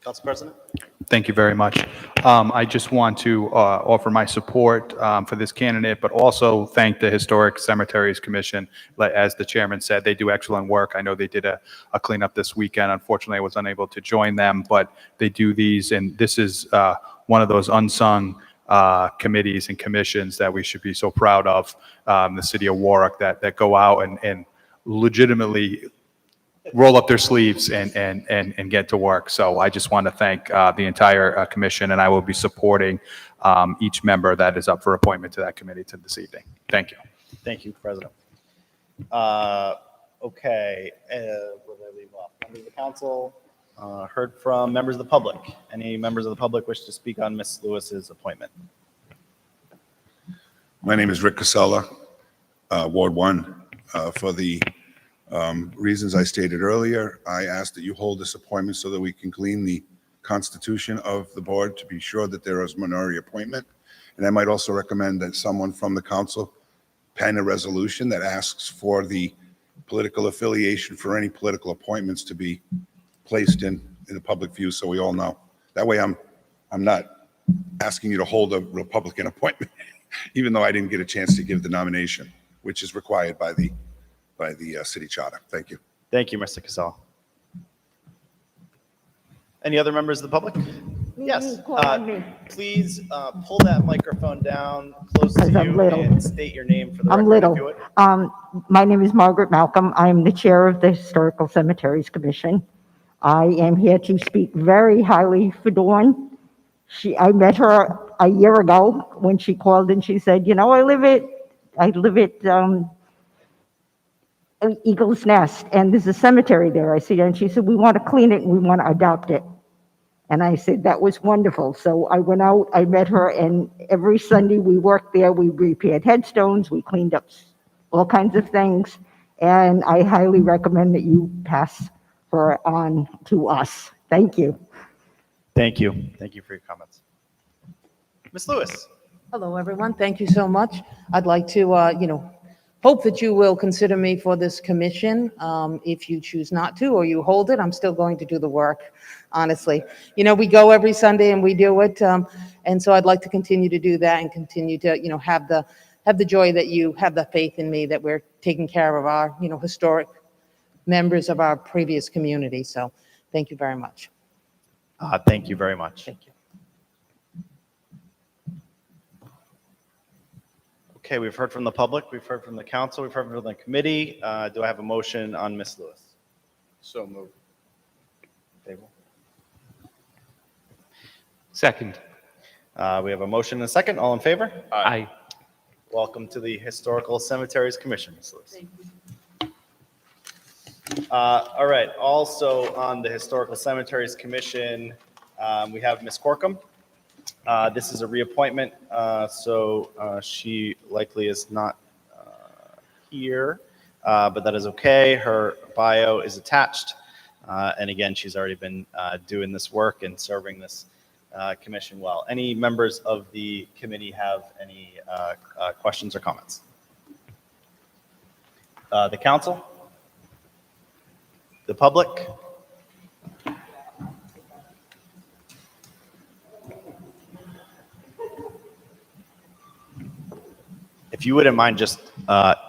Council President? Thank you very much. I just want to offer my support for this candidate, but also thank the Historic Cemeteries Commission. As the chairman said, they do excellent work. I know they did a cleanup this weekend. Unfortunately, I was unable to join them, but they do these, and this is one of those unsung committees and commissions that we should be so proud of, the city of Warwick, that go out and legitimately roll up their sleeves and get to work. So I just want to thank the entire commission, and I will be supporting each member that is up for appointment to that committee this evening. Thank you. Thank you, President. Okay, where did I leave off? Members of the council, heard from members of the public. Any members of the public wish to speak on Ms. Lewis's appointment? My name is Rick Casella, Ward 1. For the reasons I stated earlier, I ask that you hold this appointment so that we can clean the constitution of the board to be sure that there is minority appointment. And I might also recommend that someone from the council pen a resolution that asks for the political affiliation for any political appointments to be placed in the public view, so we all know. That way I'm not asking you to hold a Republican appointment, even though I didn't get a chance to give the nomination, which is required by the city charter. Thank you. Thank you, Mr. Casal. Any other members of the public? Yes. Please pull that microphone down close to you and state your name for the record, if you would. My name is Margaret Malcolm. I am the chair of the Historical Cemeteries Commission. I am here to speak very highly for Dawn. I met her a year ago when she called and she said, you know, I live at Eagle's Nest, and there's a cemetery there. I see her, and she said, we want to clean it and we want to adopt it. And I said, that was wonderful. So I went out, I met her, and every Sunday we worked there. We repaired headstones, we cleaned up all kinds of things, and I highly recommend that you pass her on to us. Thank you. Thank you. Thank you for your comments. Ms. Lewis. Hello, everyone. Thank you so much. I'd like to, hope that you will consider me for this commission. If you choose not to, or you hold it, I'm still going to do the work, honestly. We go every Sunday and we do it. And so I'd like to continue to do that and continue to, have the joy that you have the faith in me that we're taking care of our, historic members of our previous community. So thank you very much. Thank you very much. Thank you. Okay, we've heard from the public, we've heard from the council, we've heard from the committee. Do I have a motion on Ms. Lewis? So moved. Favorable. Second. We have a motion and a second. All in favor? Aye. Welcome to the Historical Cemeteries Commission, Ms. Lewis. All right, also on the Historical Cemeteries Commission, we have Ms. Corkum. This is a reappointment, so she likely is not here, but that is okay. Her bio is attached, and again, she's already been doing this work and serving this commission well. Any members of the committee have any questions or comments? The council? The public? If you wouldn't mind just,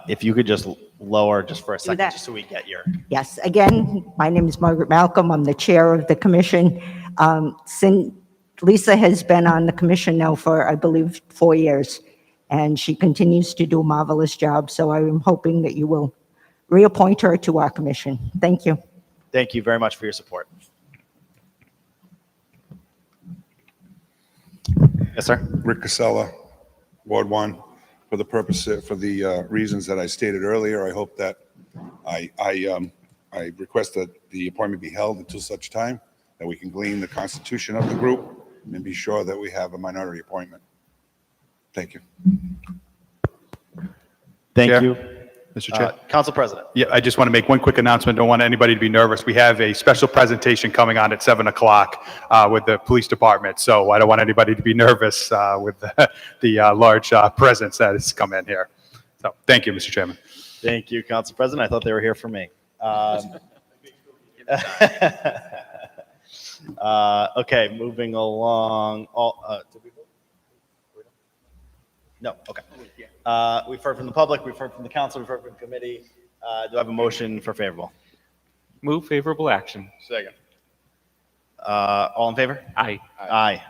if you could just lower just for a second, that. just so we get your. Yes, again, my name is Margaret Malcolm. I'm the chair of the commission. Since Lisa has been on the commission now for, I believe, 4 years, and she continues to do a marvelous job. So I'm hoping that you will reappoint her to our commission. Thank you. Thank you very much for your support. Yes, sir. Rick Casella, Ward 1. For the purpose, for the reasons that I stated earlier, I hope that I request that the appointment be held until such time that we can glean the constitution of the group and be sure that we have a minority appointment. Thank you. Thank Chair? you. Mr. Chair? Council President. Yeah, I just want to make one quick announcement. Don't want anybody to be nervous. We have a special presentation coming on at 7 o'clock with the police department. So I don't want anybody to be nervous with the large presence that has come in here. So thank you, Mr. Chairman. Thank you, Council President. I thought they were here for me. Okay, moving along. Did we vote? No, okay. We've heard from the public, we've heard from the council, we've heard from the committee. Do I have a motion for favorable? Move favorable action. Second. All in favor? Aye. Aye.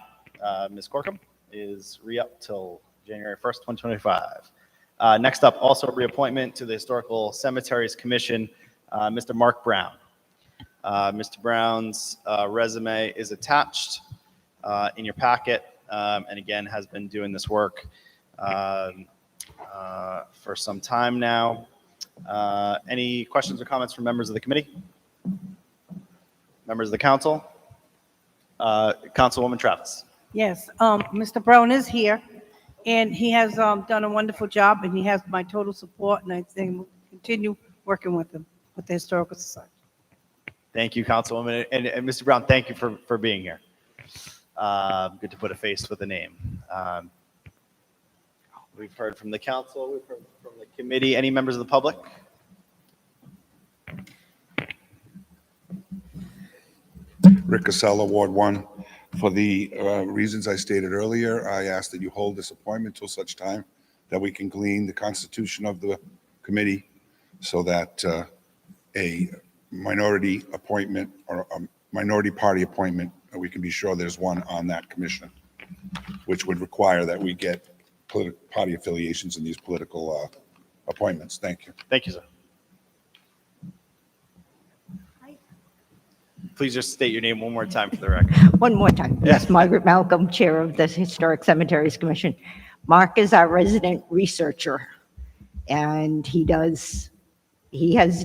Ms. Corkum is re-up till January 1st, 2025. Next up, also reappointment to the Historical Cemeteries Commission, Mr. Mark Brown. Mr. Brown's resume is attached in your packet, and again, has been doing this work for some time now. Any questions or comments from members of the committee? Members of the council? Councilwoman Travis. Yes, Mr. Brown is here, and he has done a wonderful job, and he has my total support, and I think we'll continue working with him, with the Historical Society. Thank you, Councilwoman. And Mr. Brown, thank you for being here. Good to put a face with a name. We've heard from the council, we've heard from the committee. Any members of the public? Rick Casella, Ward 1. For the reasons I stated earlier, I ask that you hold this appointment till such time that we can glean the constitution of the committee so that a minority appointment or a minority party appointment, we can be sure there's one on that commission, which would require that we get party affiliations in these political appointments. Thank you. Thank you, sir. Please just state your name one more time for the record. One more time. Yes, Margaret Malcolm, Chair of the Historic Cemeteries Commission. Mark is our resident researcher, and he has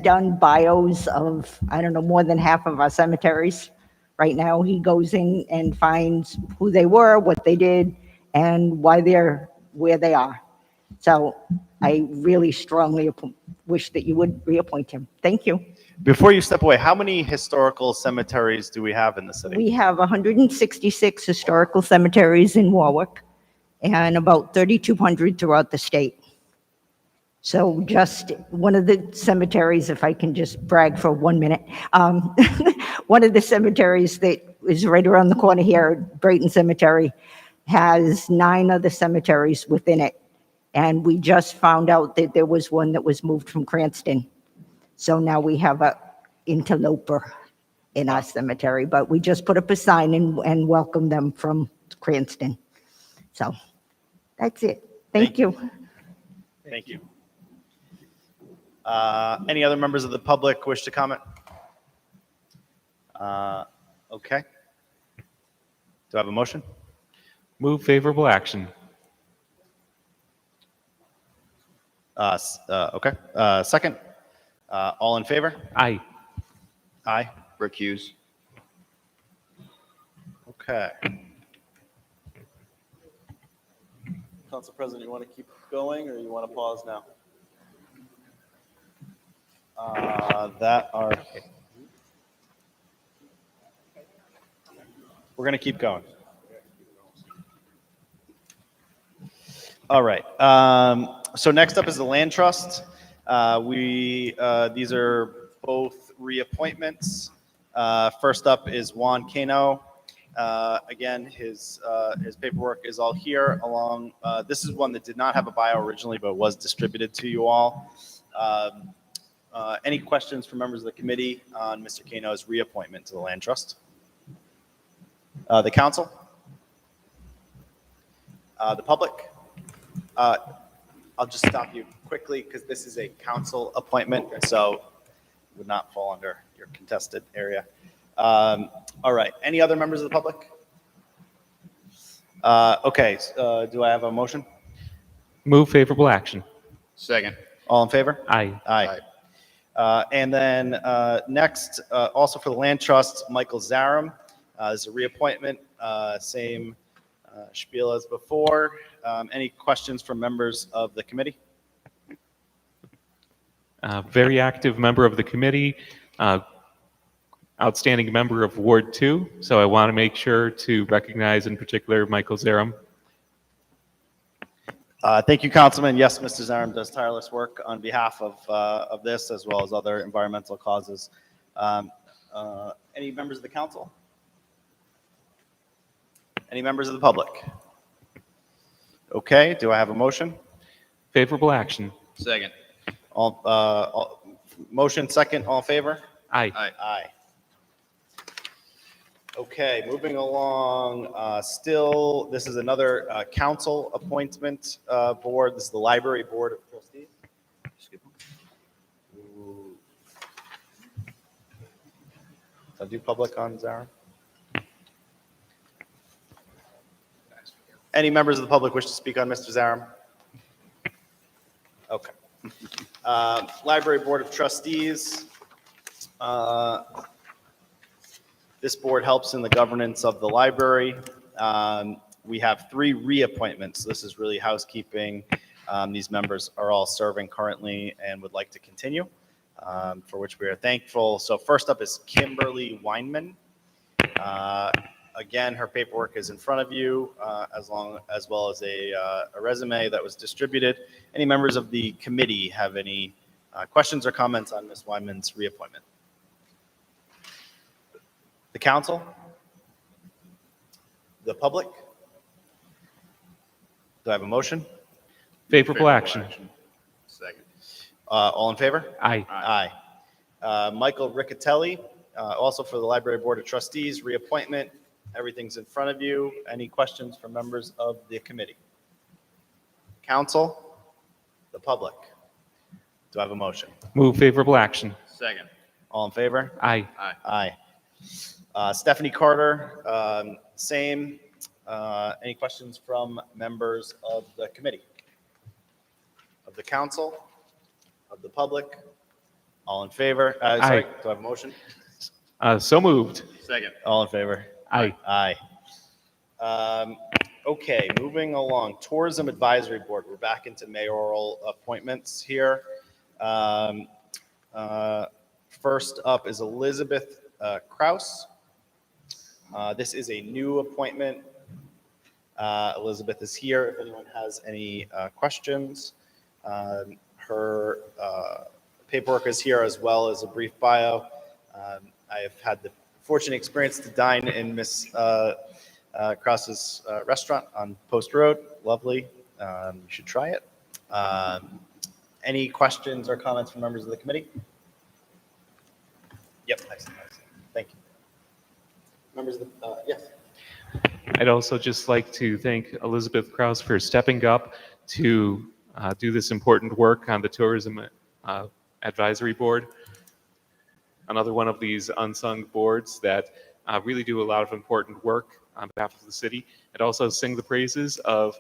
done bios of, I don't know, more than half of our cemeteries. Right now, he goes in and finds who they were, what they did, and why they're where they are. So I really strongly wish that you would reappoint him. Thank you. Before you step away, how many historical cemeteries do we have in the city? We have 166 historical cemeteries in Warwick and about 3,200 throughout the state. So just one of the cemeteries, if I can just brag for 1 minute, one of the cemeteries that is right around the corner here, Brayton Cemetery, has 9 other cemeteries within it. And we just found out that there was one that was moved from Cranston. So now we have a interloper in our cemetery, but we just put up a sign and welcome them from Cranston. So that's it. Thank you. Thank you. Any other members of the public wish to comment? Okay. Do I have a motion? Move favorable action. Okay. Second. All in favor? Aye. Aye. Recuse. Okay. Council President, you want to keep going or you want to pause now? We're going to keep going. All right. So next up is the Land Trust. These are both reappointments. First up is Juan Cano. Again, his paperwork is all here along. This is one that did not have a bio originally, but was distributed to you all. Any questions from members of the committee on Mr. Cano's reappointment to the Land Trust? The council? The public? I'll just stop you quickly because this is a council appointment, so would not fall under your contested area. All right. Any other members of the public? Okay. Do I have a motion? Move favorable action. Second. All in favor? Aye. Aye. And then next, also for the Land Trust, Michael Zarum is a reappointment, same spiel as before. Any questions from members of the committee? Very active member of the committee, outstanding member of Ward 2. So I want to make sure to recognize in particular Michael Zarum. Thank you, Councilman. Yes, Mr. Zarum does tireless work on behalf of this as well as other environmental causes. Any members of the council? Any members of the public? Okay, do I have a motion? Favorable action. Second. Motion second, all in favor? Aye. Aye. Aye. Okay, moving along, still, this is another council appointment board. This is the Library Board of Trustees. Ooh. I'll do public on Zarum. Any members of the public wish to speak on Mr. Zarum? Okay. Library Board of Trustees. This board helps in the governance of the library. We have 3 reappointments. This is really housekeeping. These members are all serving currently and would like to continue, for which we are thankful. So first up is Kimberly Weinman. Again, her paperwork is in front of you, as well as a resume that was distributed. Any members of the committee have any questions or comments on Ms. Weinman's reappointment? The council? The public? Do I have a motion? Favorable action. Second. All in favor? Aye. Aye. Michael Riccatelli, also for the Library Board of Trustees, reappointment. Everything's in front of you. Any questions from members of the committee? Council? The public? Do I have a motion? Move favorable action. Second. All in favor? Aye. Aye. Aye. Stephanie Carter, same. Any questions from members of the committee? Of the council? Of the public? All in favor? Sorry, do I have a motion? So moved. Second. All in favor? Aye. Aye. Okay, moving along. Tourism Advisory Board. We're back into mayoral appointments here. First up is Elizabeth Kraus. This is a new appointment. Elizabeth is here if anyone has any questions. Her paperwork is here as well as a brief bio. I have had the fortunate experience to dine in Ms. Kraus's restaurant on Post Road. Lovely. You should try it. Any questions or comments from members of the committee? Yep. Excellent. Thank you. Members of the, yes. I'd also just like to thank Elizabeth Kraus for stepping up to do this important work on the Tourism Advisory Board. Another one of these unsung boards that really do a lot of important work on behalf of the city, and also sing the praises of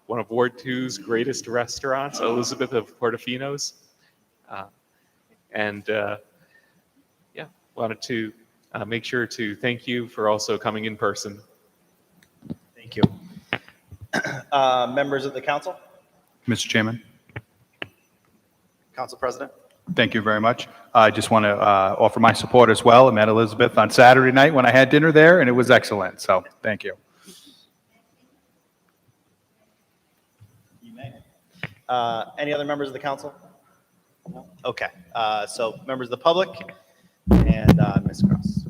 one of Ward 2's greatest restaurants, Elizabeth of Portofino's. Yeah, wanted to make sure to thank you for also coming in person. Thank you. Members of the council, Mr. Chairman, council president. thank you very much. I just want to offer my support as well. I met Elizabeth on Saturday night when I had dinner there, and it was excellent. So thank you. Any other members of the council? No? Okay, so members of the public and Ms. Cross.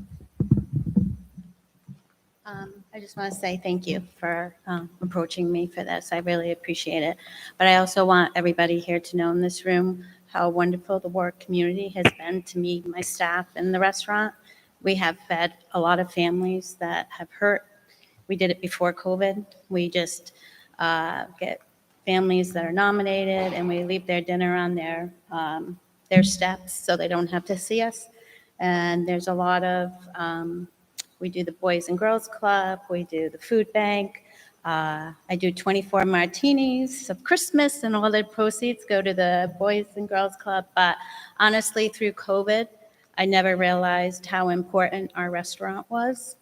I just want to say thank you for approaching me for this. I really appreciate it. But I also want everybody here to know in this room how wonderful the Warwick community has been to me, my staff, and the restaurant. We have fed a lot of families that have hurt. We did it before COVID. We just get families that are nominated, and we leave their dinner on their steps so they don't have to see us. And there's a lot of we do the Boys and Girls Club. We do the food bank. I do 24 martinis of Christmas, and all the proceeds go to the Boys and Girls Club. But honestly, through COVID, I never realized how important our restaurant was.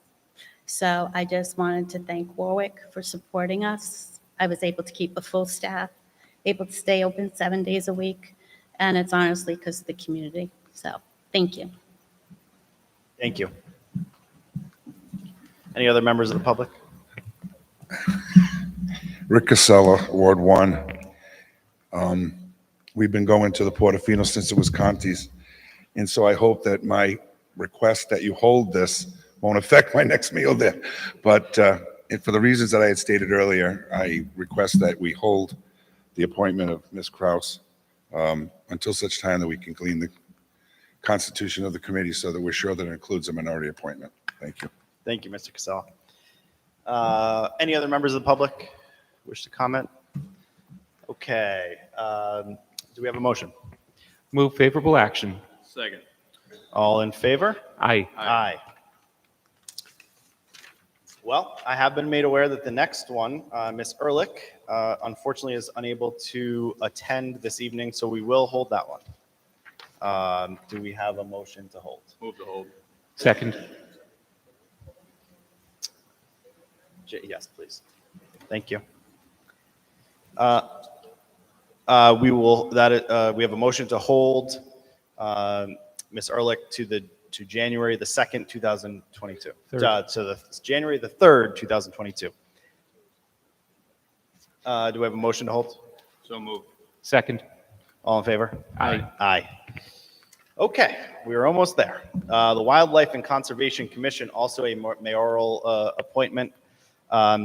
So I just wanted to thank Warwick for supporting us. I was able to keep a full staff, able to stay open 7 days a week, and it's honestly because of the community. So thank you. Thank you. Any other members of the public? Rick Casella, Ward 1. We've been going to the Portofino since it was Conti's. And so I hope that my request that you hold this won't affect my next meal there. But and for the reasons that I had stated earlier, I request that we hold the appointment of Ms. Kraus until such time that we can clean the constitution of the committee so that we're sure that it includes a minority appointment. Thank you. Thank you, Mr. Casella. Any other members of the public wish to comment? Okay. Do we have a motion? Move favorable action. Second. All in favor? Aye. Aye. Well, I have been made aware that the next one, Ms. Ehrlich, unfortunately is unable to attend this evening, so we will hold that one. Do we have a motion to hold? Move to hold. Second. Yes, please. Thank you. We have a motion to hold Ms. Ehrlich to January the 2nd, 2022. January the 3rd, 2022. Do we have a motion to hold? So moved. Second. All in favor? Aye. Aye. Okay, we are almost there. The Wildlife and Conservation Commission, also a mayoral appointment.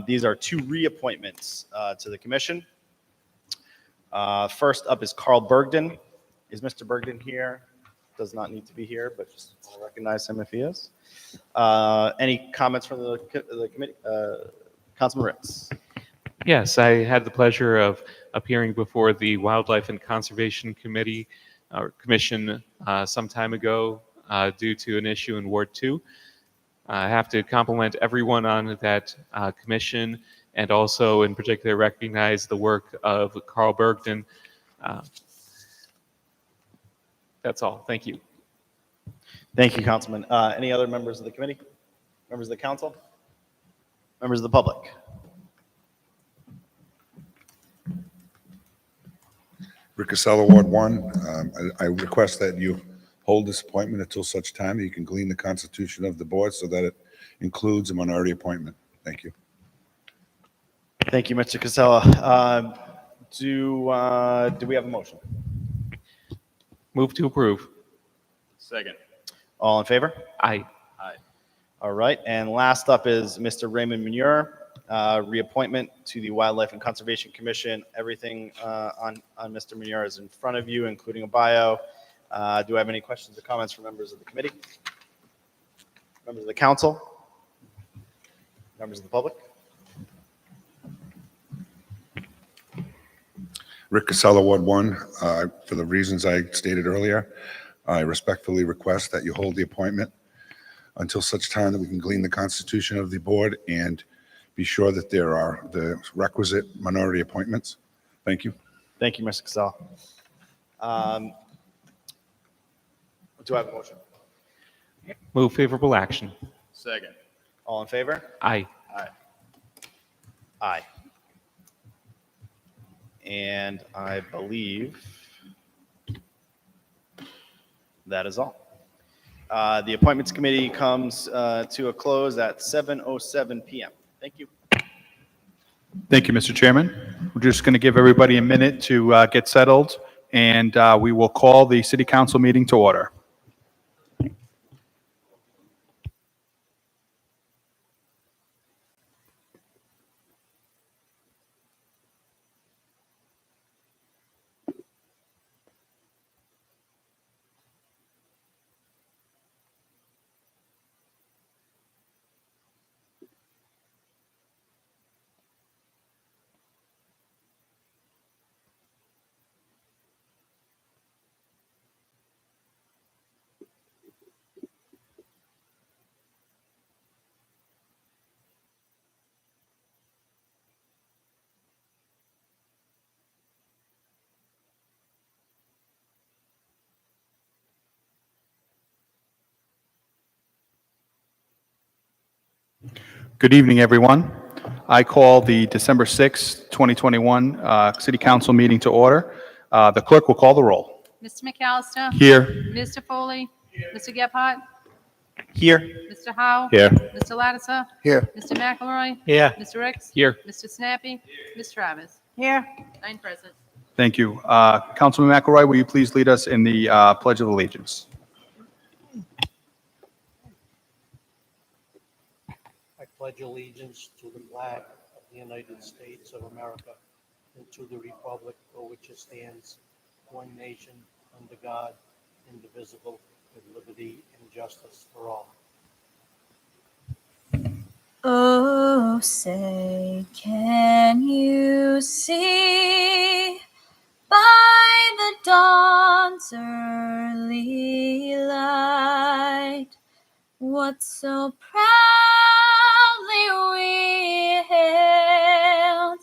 These are two reappointments to the commission. First up is Carl Bergden. Is Mr. Bergden here? Does not need to be here, but just want to recognize him if he is. Any comments from the committee? Councilman Ritz. Yes, I had the pleasure of appearing before the Wildlife and Conservation Committee or Commission some time ago due to an issue in Ward 2. I have to compliment everyone on that commission, and also in particular recognize the work of Carl Bergden. That's all. Thank you. Thank you, Councilman. Any other members of the committee? Members of the council? Members of the public? Rick Casella, Ward 1. I request that you hold this appointment until such time that you can glean the constitution of the board so that it includes a minority appointment. Thank you. Thank you, Mr. Casella. Do we have a motion? Move to approve. Second. All in favor? Aye. Aye. All right, and last up is Mr. Raymond Munir, reappointment to the Wildlife and Conservation Commission. Everything on Mr. Munir is in front of you, including a bio. Do I have any questions or comments from members of the committee? Members of the council? Members of the public? Rick Casella, Ward 1. For the reasons I stated earlier, I respectfully request that you hold the appointment until such time that we can glean the constitution of the board and be sure that there are the requisite minority appointments. Thank you. Thank you, Mr. Cassell. Do I have a motion? Move favorable action. Second. All in favor? Aye. Aye. Aye. And I believe that is all. The Appointments Committee comes to a close at 7:07 PM. Thank you. Thank you, Mr. Chairman. We're just going to give everybody a minute to get settled, and we will call the city council meeting to order. Good evening, everyone. I call the December 6th, 2021 City Council meeting to order. The clerk will call the roll. Mr. McAllister? Here. Mr. Foley? Mr. Gephardt? Here. Mr. Howe? Here. Mr. Lattiser? Here. Mr. McElroy? Here. Mr. Ricks? Here. Mr. Snappy? Ms. Travis? Here. 9 present. Thank you. Councilman McElroy, will you please lead us in the Pledge of Allegiance? I pledge allegiance to the flag of the United States of America and to the republic for which it stands, one nation, under God, indivisible, with liberty and justice for all. Oh, say, can you see by the dawn's early light what so proudly we hailed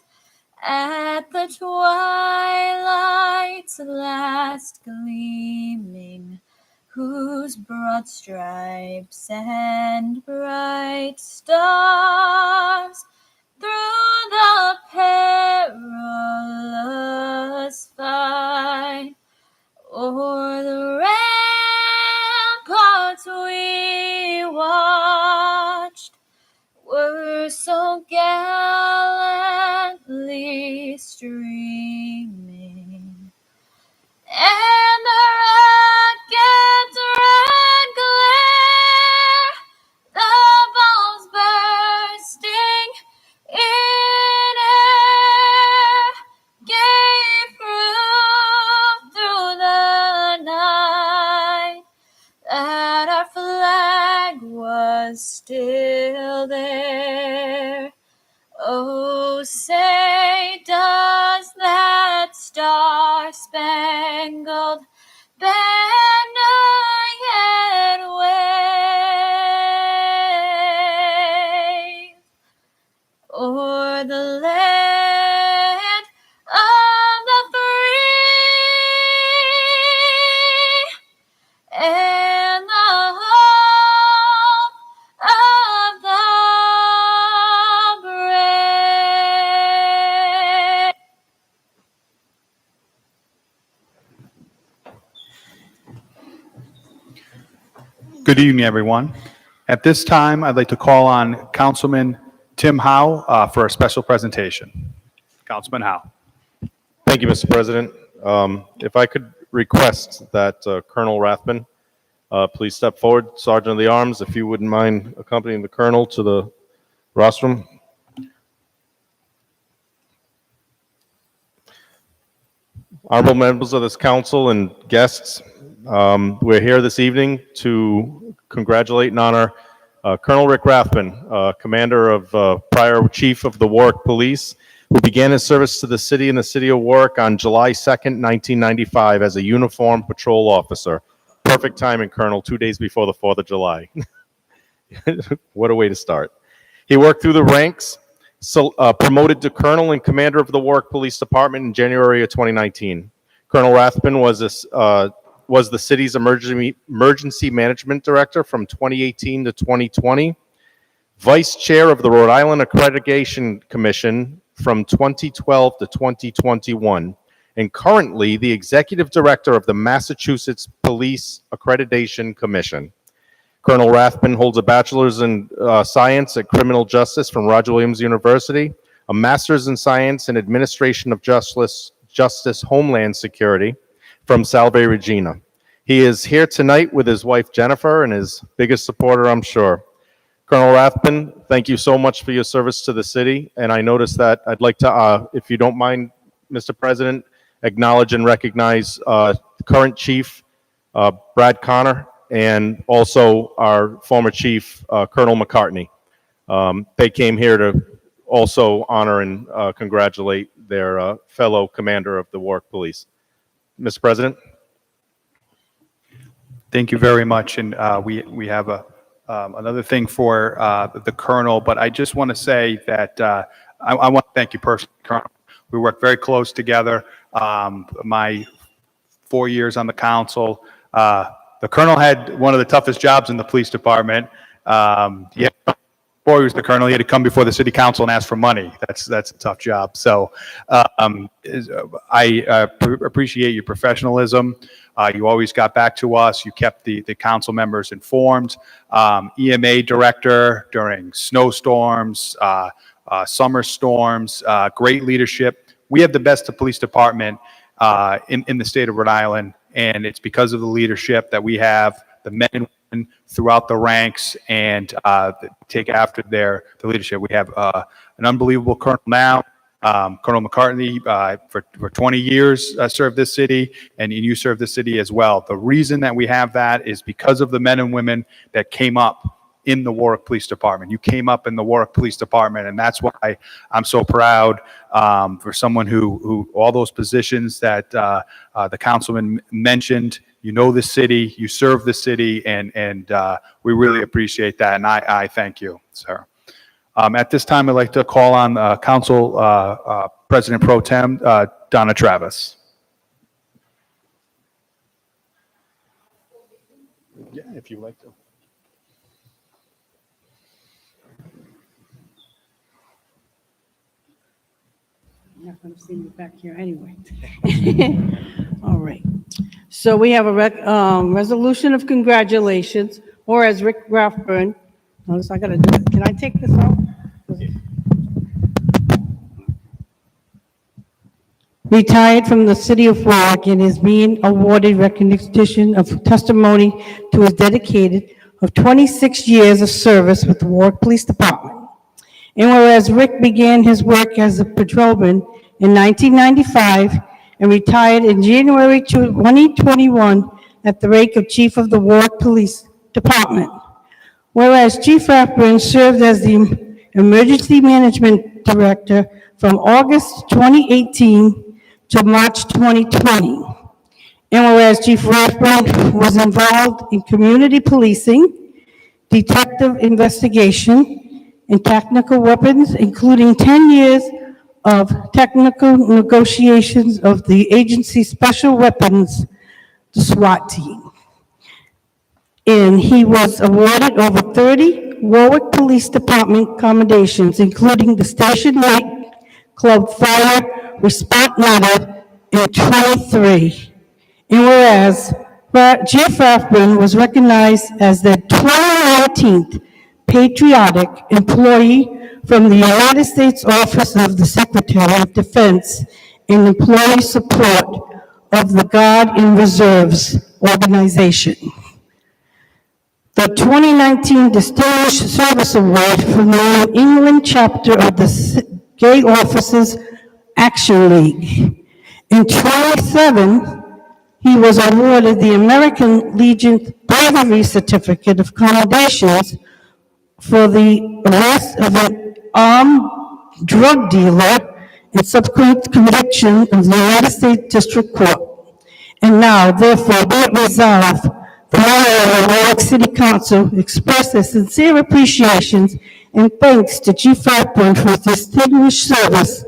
at the twilight's last gleaming, whose broad stripes and bright stars through the perilous fight o'er the ramparts we watched were so gallantly streaming, and the rocket's red glare, the balls bursting in air, gave proof through the night that our flag was still there. Oh, say, does that star-spangled banner yet wave o'er the land of the free and the hope of the brave? Good evening, everyone. At this time, I'd like to call on Councilman Tim Howe for a special presentation. Councilman Howe. Thank you, Mr. President. If I could request that Colonel Rathman please step forward. Sergeant of the Arms, if you wouldn't mind accompanying the Colonel to the rostrum. Honorable members of this council and guests, we're here this evening to congratulate and honor Colonel Rick Rathman, commander of prior chief of the Warwick Police, who began his service to the city and the city of Warwick on July 2nd, 1995 as a uniformed patrol officer. Perfect timing, Colonel, 2 days before the 4th of July. What a way to start. He worked through the ranks, promoted to colonel and commander of the Warwick Police Department in January of 2019. Colonel Rathbun was the city's emergency management director from 2018 to 2020, vice chair of the Rhode Island Accreditation Commission from 2012 to 2021, and currently the executive director of the Massachusetts Police Accreditation Commission. Colonel Rathbun holds a bachelor's in science at criminal justice from Roger Williams University, a master's in science and administration of justice Homeland Security from Salve Regina. He is here tonight with his wife Jennifer and his biggest supporter, I'm sure. Colonel Rathbun, thank you so much for your service to the city, and I noticed that I'd like to, if you don't mind, Mr. President, acknowledge and recognize current Chief Brad Connor, and also our former chief, Colonel McCartney. They came here to also honor and congratulate their fellow commander of the Warwick Police. Mr. President? Thank you very much. And we have another thing for the Colonel, but I just want to say that I want to thank you personally, Colonel. We worked very close together. My 4 years on the council, the Colonel had one of the toughest jobs in the police department. Before he was the Colonel, he had to come before the city council and ask for money. That's a tough job. So I appreciate your professionalism. You always got back to us. You kept the council members informed. EMA director during snowstorms, summer storms, great leadership. We have the best police department in the state of Rhode Island. And it's because of the leadership that we have, the men and women throughout the ranks, and take after the leadership. We have an unbelievable colonel now, Colonel McCartney, for 20 years served this city, and you served the city as well. The reason that we have that is because of the men and women that came up in the Warwick Police Department. You came up in the Warwick Police Department, and that's why I'm so proud for someone who all those positions that the councilman mentioned. You know the city, you serve the city, and we really appreciate that, and I thank you, sir. At this time, I'd like to call on Council President Pro Tem Donna Travis. Yeah, if you'd like to. You're not going to see me back here anyway. All right. So we have a resolution of congratulations, whereas Rick Rathbun, notice I got to do it. Can I take this out? Retired from the city of Warwick and is being awarded recognition of testimony to his dedicated of 26 years of service with the Warwick Police Department. And whereas Rick began his work as a patrolman in 1995 and retired in January 2021 at the rank of Chief of the Warwick Police Department. Whereas Chief Rathbun served as the Emergency Management Director from August 2018 to March 2020. And whereas Chief Rathbun was involved in community policing, detective investigation, and technical weapons, including 10 years of technical negotiations of the agency's special weapons, the SWAT team. And he was awarded over 30 Warwick Police Department commendations, including the Station Light Club Fire Response Medal in 23. And whereas Chief Rathbun was recognized as the 2019th Patriotic Employee from the United States Office of the Secretary of Defense and Employee Support of the Guard and Reserves Organization. The 2019 Distinguished Service Award from the New England chapter of the Gay Officers Action League. In 2007, he was awarded the American Legion Bravery Certificate of Commendations for the arrest of an armed drug dealer and subsequent conviction of the United States District Court. And now, therefore, be it resolved The mayor of the Warwick City Council expressed their sincere appreciations and thanks to Chief Rathburn for his distinguished service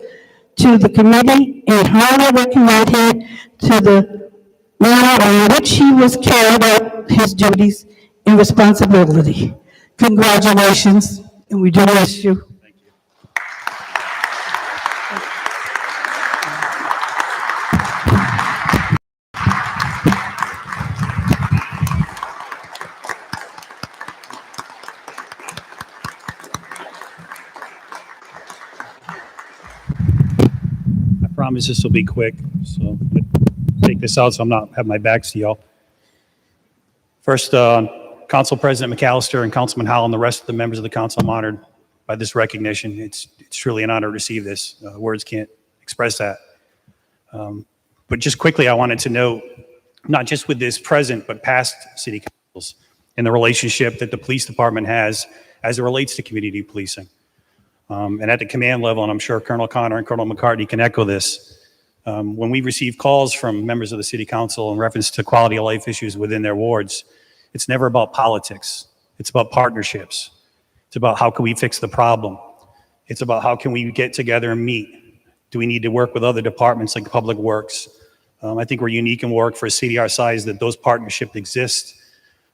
to the committee and highly recommend him to the manner in which he was carried out his duties and responsibility. Congratulations, and we do miss you. I promise this will be quick, so take this out so I'm not have my back to y'all. First, Council President McAllister and Councilman Howell and the rest of the members of the council, I'm honored by this recognition. It's truly an honor to receive this. Words can't express that. But just quickly, I wanted to note, not just with this present, but past city councils and the relationship that the police department has as it relates to community policing. And at the command level, and I'm sure Colonel Connor and Colonel McCartney can echo this, when we receive calls from members of the city council in reference to quality of life issues within their wards, it's never about politics. It's about partnerships. It's about how can we fix the problem. It's about how can we get together and meet. Do we need to work with other departments like Public Works? I think we're unique in Warwick for a city our size that those partnerships exist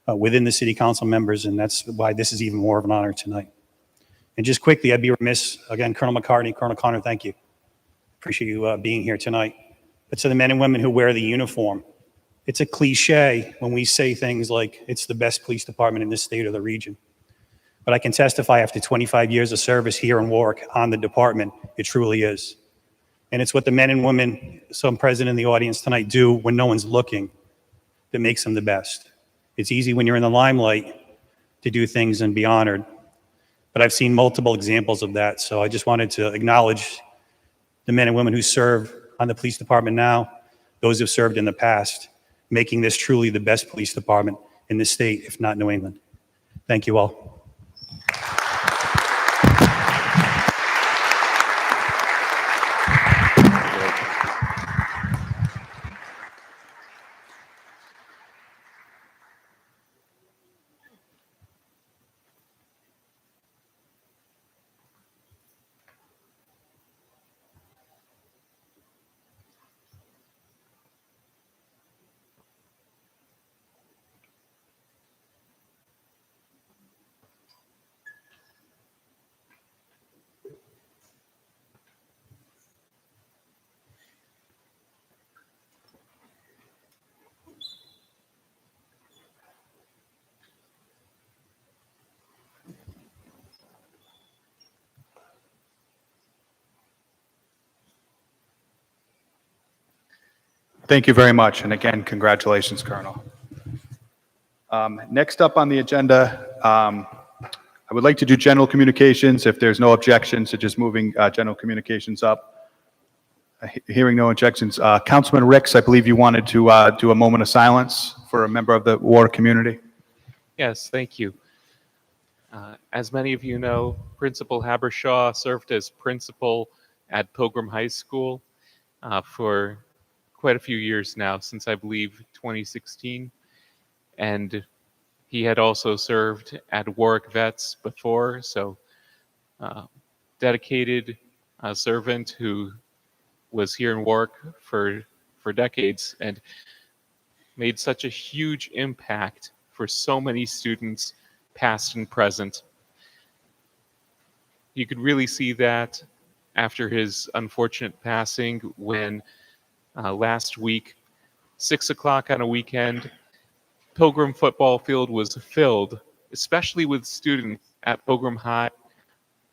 within the city council members, and that's why this is even more of an honor tonight. And just quickly, I'd be remiss, again, Colonel McCartney, Colonel Connor, thank you. Appreciate you being here tonight. But to the men and women who wear the uniform, it's a cliche when we say things like it's the best police department in this state or the region. But I can testify after 25 years of service here in Warwick on the department, it truly is. And it's what the men and women, some present in the audience tonight, do when no one's looking that makes them the best. It's easy when you're in the limelight to do things and be honored. But I've seen multiple examples of that. So I just wanted to acknowledge the men and women who serve on the police department now, those who've served in the past, making this truly the best police department in this state, if not New England. Thank you all. Thank you very much. And again, congratulations, Colonel. Next up on the agenda, I would like to do general communications. If there's no objections to just moving general communications up. Hearing no objections. Councilman Ricks, I believe you wanted to do a moment of silence for a member of the Warwick community. Yes, thank you. As many of you know, Principal Habershaw served as principal at Pilgrim High School for quite a few years now, since I believe 2016. And he had also served at Warwick Vets before, so dedicated servant who was here in Warwick for decades and made such a huge impact for so many students, past and present. You could really see that after his unfortunate passing when last week, 6 o'clock on a weekend, Pilgrim football field was filled, especially with students at Pilgrim High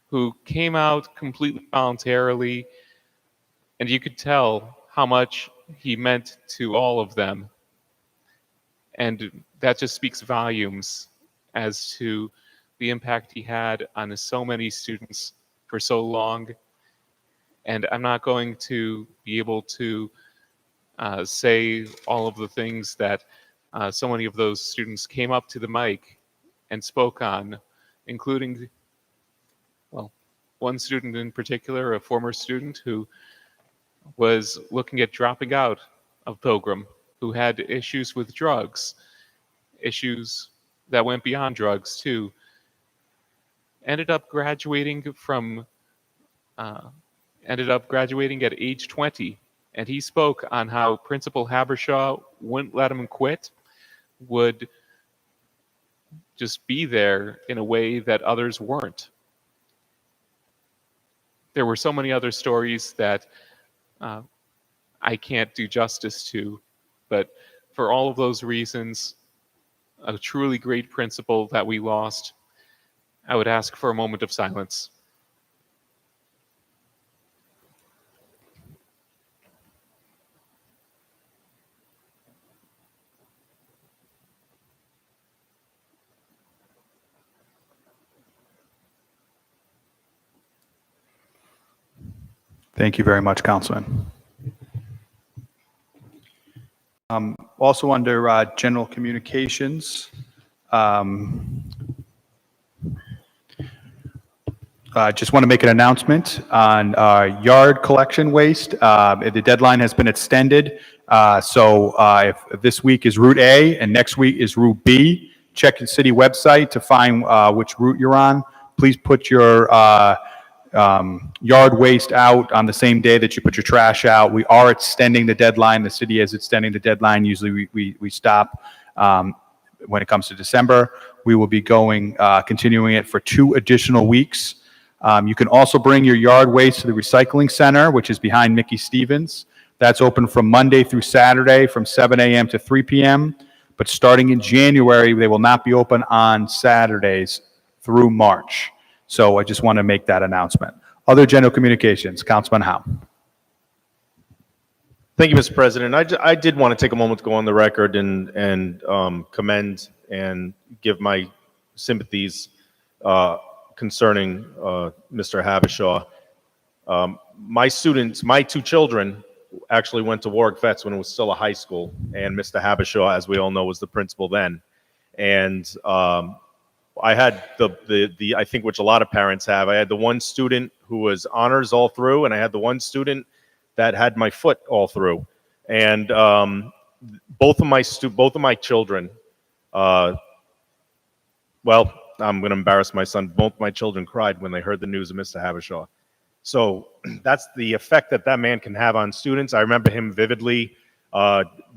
who came out completely voluntarily, and you could tell how much he meant to all of them. And that just speaks volumes as to the impact he had on so many students for so long. And I'm not going to be able to say all of the things that so many of those students came up to the mic and spoke on, including, well, one student in particular, a former student who was looking at dropping out of Pilgrim, who had issues with drugs. issues that went beyond drugs too. Ended up graduating at age 20, and he spoke on how Principal Habershaw wouldn't let him quit, would just be there in a way that others weren't. There were so many other stories that I can't do justice to, but for all of those reasons, a truly great principal that we lost, I would ask for a moment of silence. Thank you very much, Councilman. Also under general communications, just want to make an announcement on yard collection waste. The deadline has been extended. So if this week is Route A and next week is Route B, check the city website to find which route you're on. Please put your yard waste out on the same day that you put your trash out. We are extending the deadline. The city is extending the deadline. Usually we stop when it comes to December. We will be continuing it for 2 additional weeks. You can also bring your yard waste to the recycling center, which is behind Mickey Stevens. That's open from Monday through Saturday from 7 a.m. to 3 p.m. But starting in January, they will not be open on Saturdays through March. So I just want to make that announcement. Other general communications, Councilman Howe. Thank you, Mr. President. I did want to take a moment to go on the record and commend and give my sympathies concerning Mr. Habershaw. My 2 children actually went to Warwick Vets when it was still a high school, and Mr. Habershaw, as we all know, was the principal then. And I had the I think which a lot of parents have. I had the one student who was honors all through, and I had the one student that had my foot all through. And both of my children, well, I'm going to embarrass my son. Both my children cried when they heard the news of Mr. Habershaw. So that's the effect that man can have on students. I remember him vividly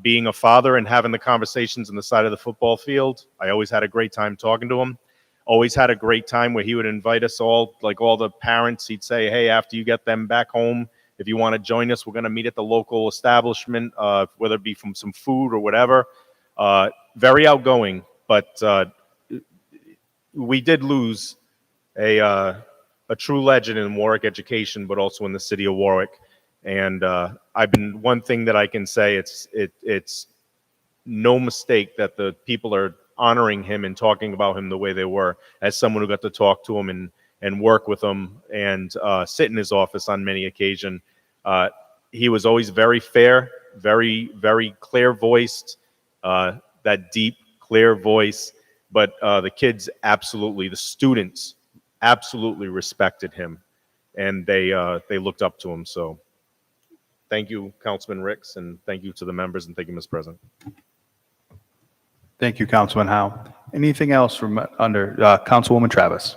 being a father and having the conversations on the side of the football field. I always had a great time talking to him. Always had a great time where he would invite us all, like all the parents. He'd say, hey, after you get them back home, if you want to join us, we're going to meet at the local establishment, whether it be from some food or whatever. Very outgoing, but we did lose a true legend in Warwick education, but also in the city of Warwick. And one thing that I can say, it's no mistake that the people are honoring him and talking about him the way they were, as someone who got to talk to him and work with him and sit in his office on many occasions. He was always very fair, very, very clear-voiced, that deep, clear voice. But the kids absolutely, the students absolutely respected him, and they looked up to him. So thank you, Councilman Ricks, and thank you to the members, and thank you, Mr. President. Thank you, Councilman Howe. Anything else from under Councilwoman Travis?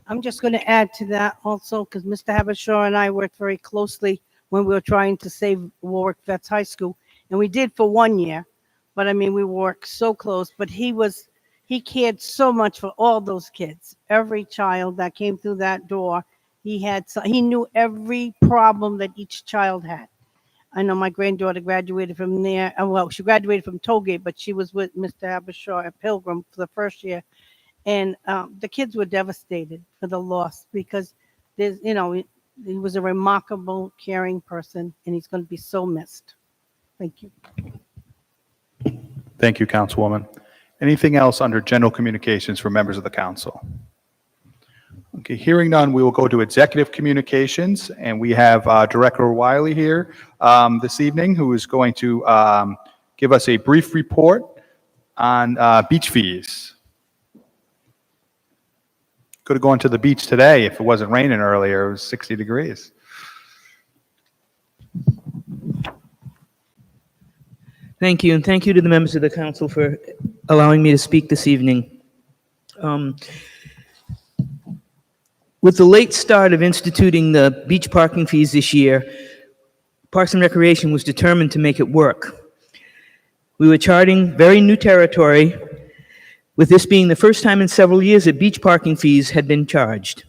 I'm just going to add to that also, because Mr. Habershaw and I worked very closely when we were trying to save Warwick Vets High School. And we did for 1 year, but I mean, we worked so close, but he cared so much for all those kids. Every child that came through that door, he knew every problem that each child had. I know my granddaughter graduated from there. Well, she graduated from Tollgate, but she was with Mr. Habershaw at Pilgrim for the first year. And the kids were devastated for the loss because he was a remarkable, caring person, and he's going to be so missed. Thank you. Thank you, Councilwoman. Anything else under general communications for members of the council? Okay, hearing none, we will go to executive communications, and we have Director Wiley here this evening, who is going to give us a brief report on beach fees. Could have gone to the beach today if it wasn't raining earlier. It was 60 degrees. Thank you, and thank you to the members of the council for allowing me to speak this evening. With the late start of instituting the beach parking fees this year, Parks and Recreation was determined to make it work. We were charting very new territory, with this being the first time in several years that beach parking fees had been charged.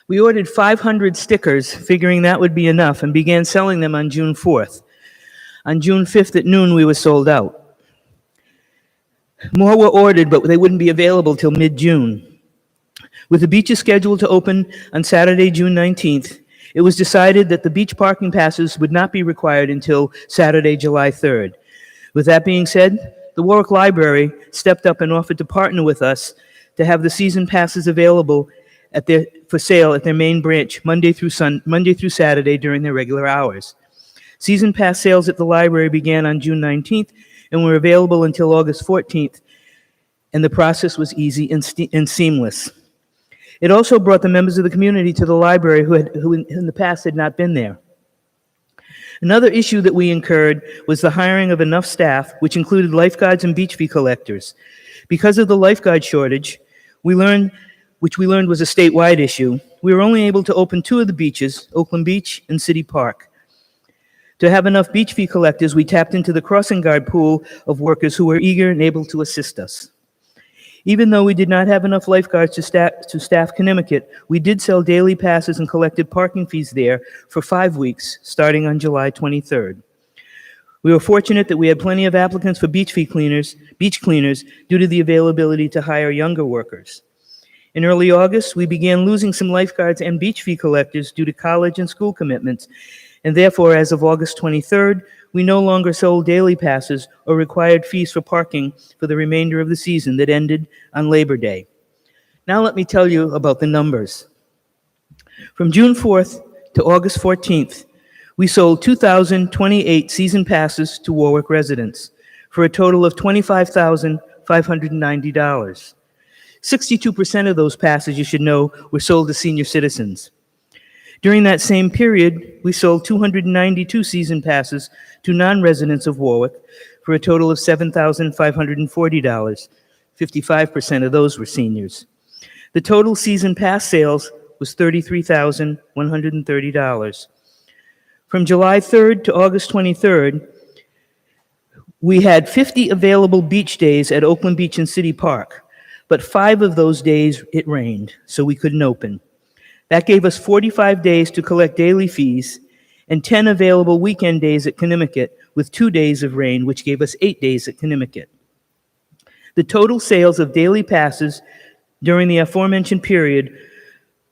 We ordered 500 stickers, figuring that would be enough, and began selling them on June 4th. On June 5th at noon, we were sold out. More were ordered, but they wouldn't be available till mid-June. With the beaches scheduled to open on Saturday, June 19th, it was decided that the beach parking passes would not be required until Saturday, July 3rd. With that being said, the Warwick Library stepped up and offered to partner with us to have the season passes available for sale at their main branch Monday through Saturday during their regular hours. Season pass sales at the library began on June 19th and were available until August 14th, and the process was easy and seamless. It also brought the members of the community to the library who in the past had not been there. Another issue that we incurred was the hiring of enough staff, which included lifeguards and beach fee collectors. Because of the lifeguard shortage, which we learned was a statewide issue, we were only able to open 2 of the beaches, Oakland Beach and City Park. To have enough beach fee collectors, we tapped into the crossing guard pool of workers who were eager and able to assist us. Even though we did not have enough lifeguards to staff Connecticut, we did sell daily passes and collected parking fees there for 5 weeks, starting on July 23rd. We were fortunate that we had plenty of applicants for beach cleaners due to the availability to hire younger workers. In early August, we began losing some lifeguards and beach fee collectors due to college and school commitments, and therefore, as of August 23rd, we no longer sold daily passes or required fees for parking for the remainder of the season that ended on Labor Day. Now let me tell you about the numbers. From June 4th to August 14th, we sold 2,028 season passes to Warwick residents for a total of $25,590. 62% of those passes, you should know, were sold to senior citizens. During that same period, we sold 292 season passes to non-residents of Warwick for a total of $7,540. 55% of those were seniors. The total season pass sales was $33,130. From July 3rd to August 23rd, we had 50 available beach days at Oakland Beach and City Park, but 5 of those days it rained, so we couldn't open. That gave us 45 days to collect daily fees and 10 available weekend days at Connecticut with 2 days of rain, which gave us 8 days at Connecticut. The total sales of daily passes during the aforementioned period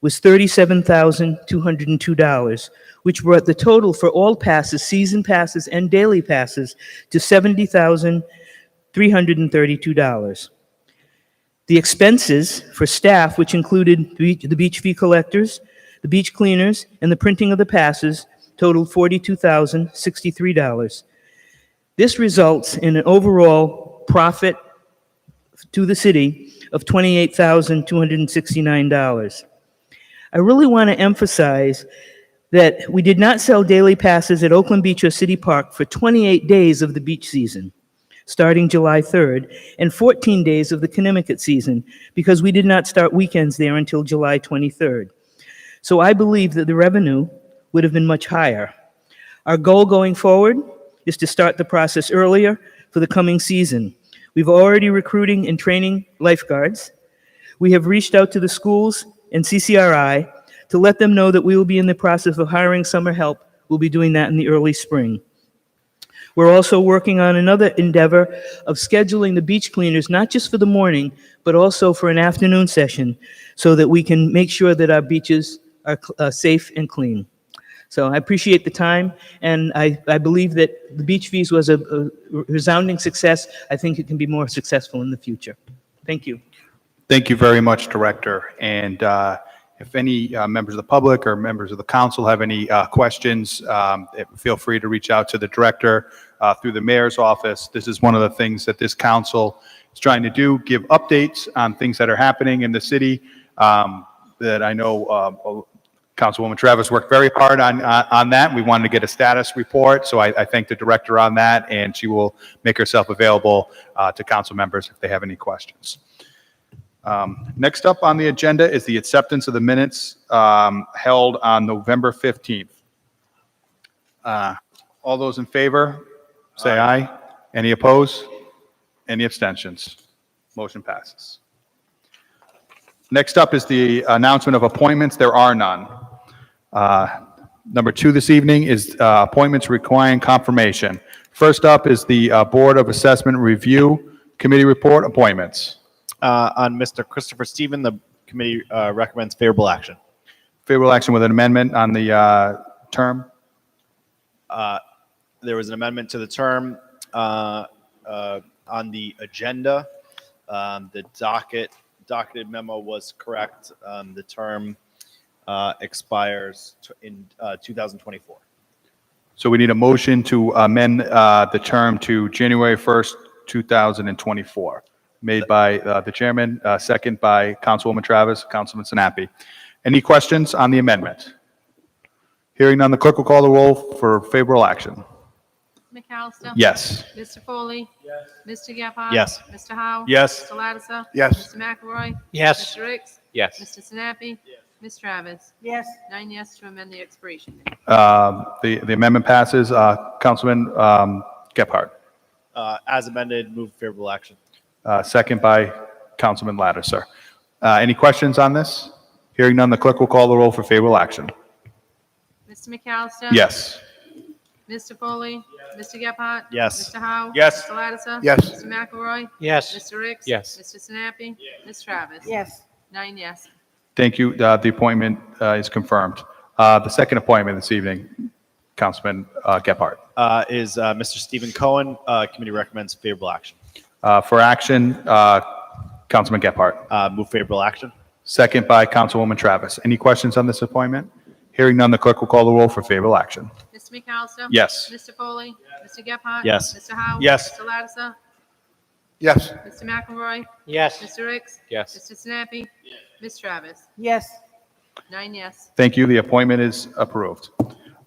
was $37,202, which brought the total for all passes, season passes and daily passes, to $70,332. The expenses for staff, which included the beach fee collectors, the beach cleaners, and the printing of the passes, totaled $42,063. This results in an overall profit to the city of $28,269. I really want to emphasize that we did not sell daily passes at Oakland Beach or City Park for 28 days of the beach season, starting July 3rd, and 14 days of the Connecticut season, because we did not start weekends there until July 23rd. So I believe that the revenue would have been much higher. Our goal going forward is to start the process earlier for the coming season. We've already recruiting and training lifeguards. We have reached out to the schools and CCRI to let them know that we will be in the process of hiring summer help. We'll be doing that in the early spring. We're also working on another endeavor of scheduling the beach cleaners, not just for the morning, but also for an afternoon session, so that we can make sure that our beaches are safe and clean. So I appreciate the time, and I believe that the beach fees was a resounding success. I think it can be more successful in the future. Thank you. Thank you very much, Director. And if any members of the public or members of the council have any questions, feel free to reach out to the Director through the Mayor's office. This is one of the things that this council is trying to do, give updates on things that are happening in the city that I know Councilwoman Travis worked very hard on that. We wanted to get a status report, so I thank the director on that, and she will make herself available to council members if they have any questions. Next up on the agenda is the acceptance of the minutes held on November 15th. All those in favor, say aye. Any opposed? Any abstentions? Motion passes. Next up is the announcement of appointments. There are none. Number 2 this evening is appointments requiring confirmation. First up is the Board of Assessment Review Committee report appointments. On Mr. Christopher Stephen, the committee recommends favorable action. Favorable action with an amendment on the term. There was an amendment to the term on the agenda. The docketed memo was correct. The term expires in 2024. So we need a motion to amend the term to January 1st, 2024. Made by the chairman, second by Councilwoman Travis, Councilman Sinapi. Any questions on the amendment? Hearing none, the clerk will call the roll for favorable action. McAllister? Yes. Mr. Foley? Yes. Mr. Gephardt? Yes. Mr. Howe? Yes. Mr. Lattiser? Yes. Mr. McElroy? Yes. Mr. Ricks? Yes. Mr. Sinapi? Yes. Ms. Travis? Yes. 9 yes to amend the expiration date. The amendment passes. Councilman Gephardt. As amended, move favorable action. Second by Councilman Lattiser. Any questions on this? Hearing none, the clerk will call the roll for favorable action. Mr. McAllister? Yes. Mr. Foley? Yes. Mr. Gephardt? Yes. Mr. Howe? Yes. Mr. Lattiser? Yes. Mr. McElroy? Yes. Mr. Ricks? Yes. Mr. Sinapi? Yes. Ms. Travis? Yes. 9 yes. Thank you. The appointment is confirmed. The second appointment this evening, Councilman Gephardt. Is Mr. Stephen Cohen. Committee recommends favorable action. For action, Councilman Gephardt. Move favorable action. Second by Councilwoman Travis. Any questions on this appointment? Hearing none, the clerk will call the roll for favorable action. Mr. McAllister? Yes. Mr. Foley? Yes. Mr. Gephardt? Yes. Mr. Howe? Yes. Mr. Lattiser? Yes. Mr. McElroy? Yes. Mr. Ricks? Yes. Mr. Sinapi? Yes. Ms. Travis? Yes. 9 yes. Thank you. The appointment is approved.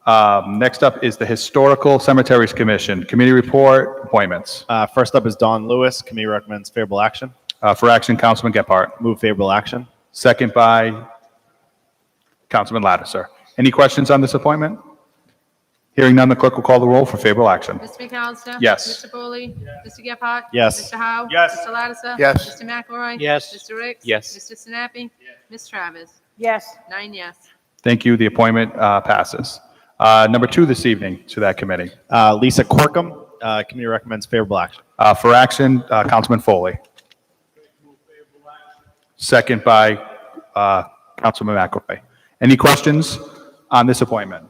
Next up is the Historical Cemeteries Commission. Committee report appointments. First up is Don Lewis. Committee recommends favorable action. For action, Councilman Gephardt. Move favorable action. Second by Councilman Lattiser. Any questions on this appointment? Hearing none, the clerk will call the roll for favorable action. Mr. McAllister? Yes. Mr. Foley? Yes. Mr. Gephardt? Yes. Mr. Howe? Yes. Mr. Lattiser? Yes. Mr. McElroy? Yes. Mr. Ricks? Yes. Mr. Sinapi? Yes. Ms. Travis? Yes. 9 yes. Thank you. The appointment passes. Number 2 this evening to that committee. Lisa Corkum. Committee recommends favorable action. For action, Councilman Foley. Second by Councilman McElroy. Any questions on this appointment?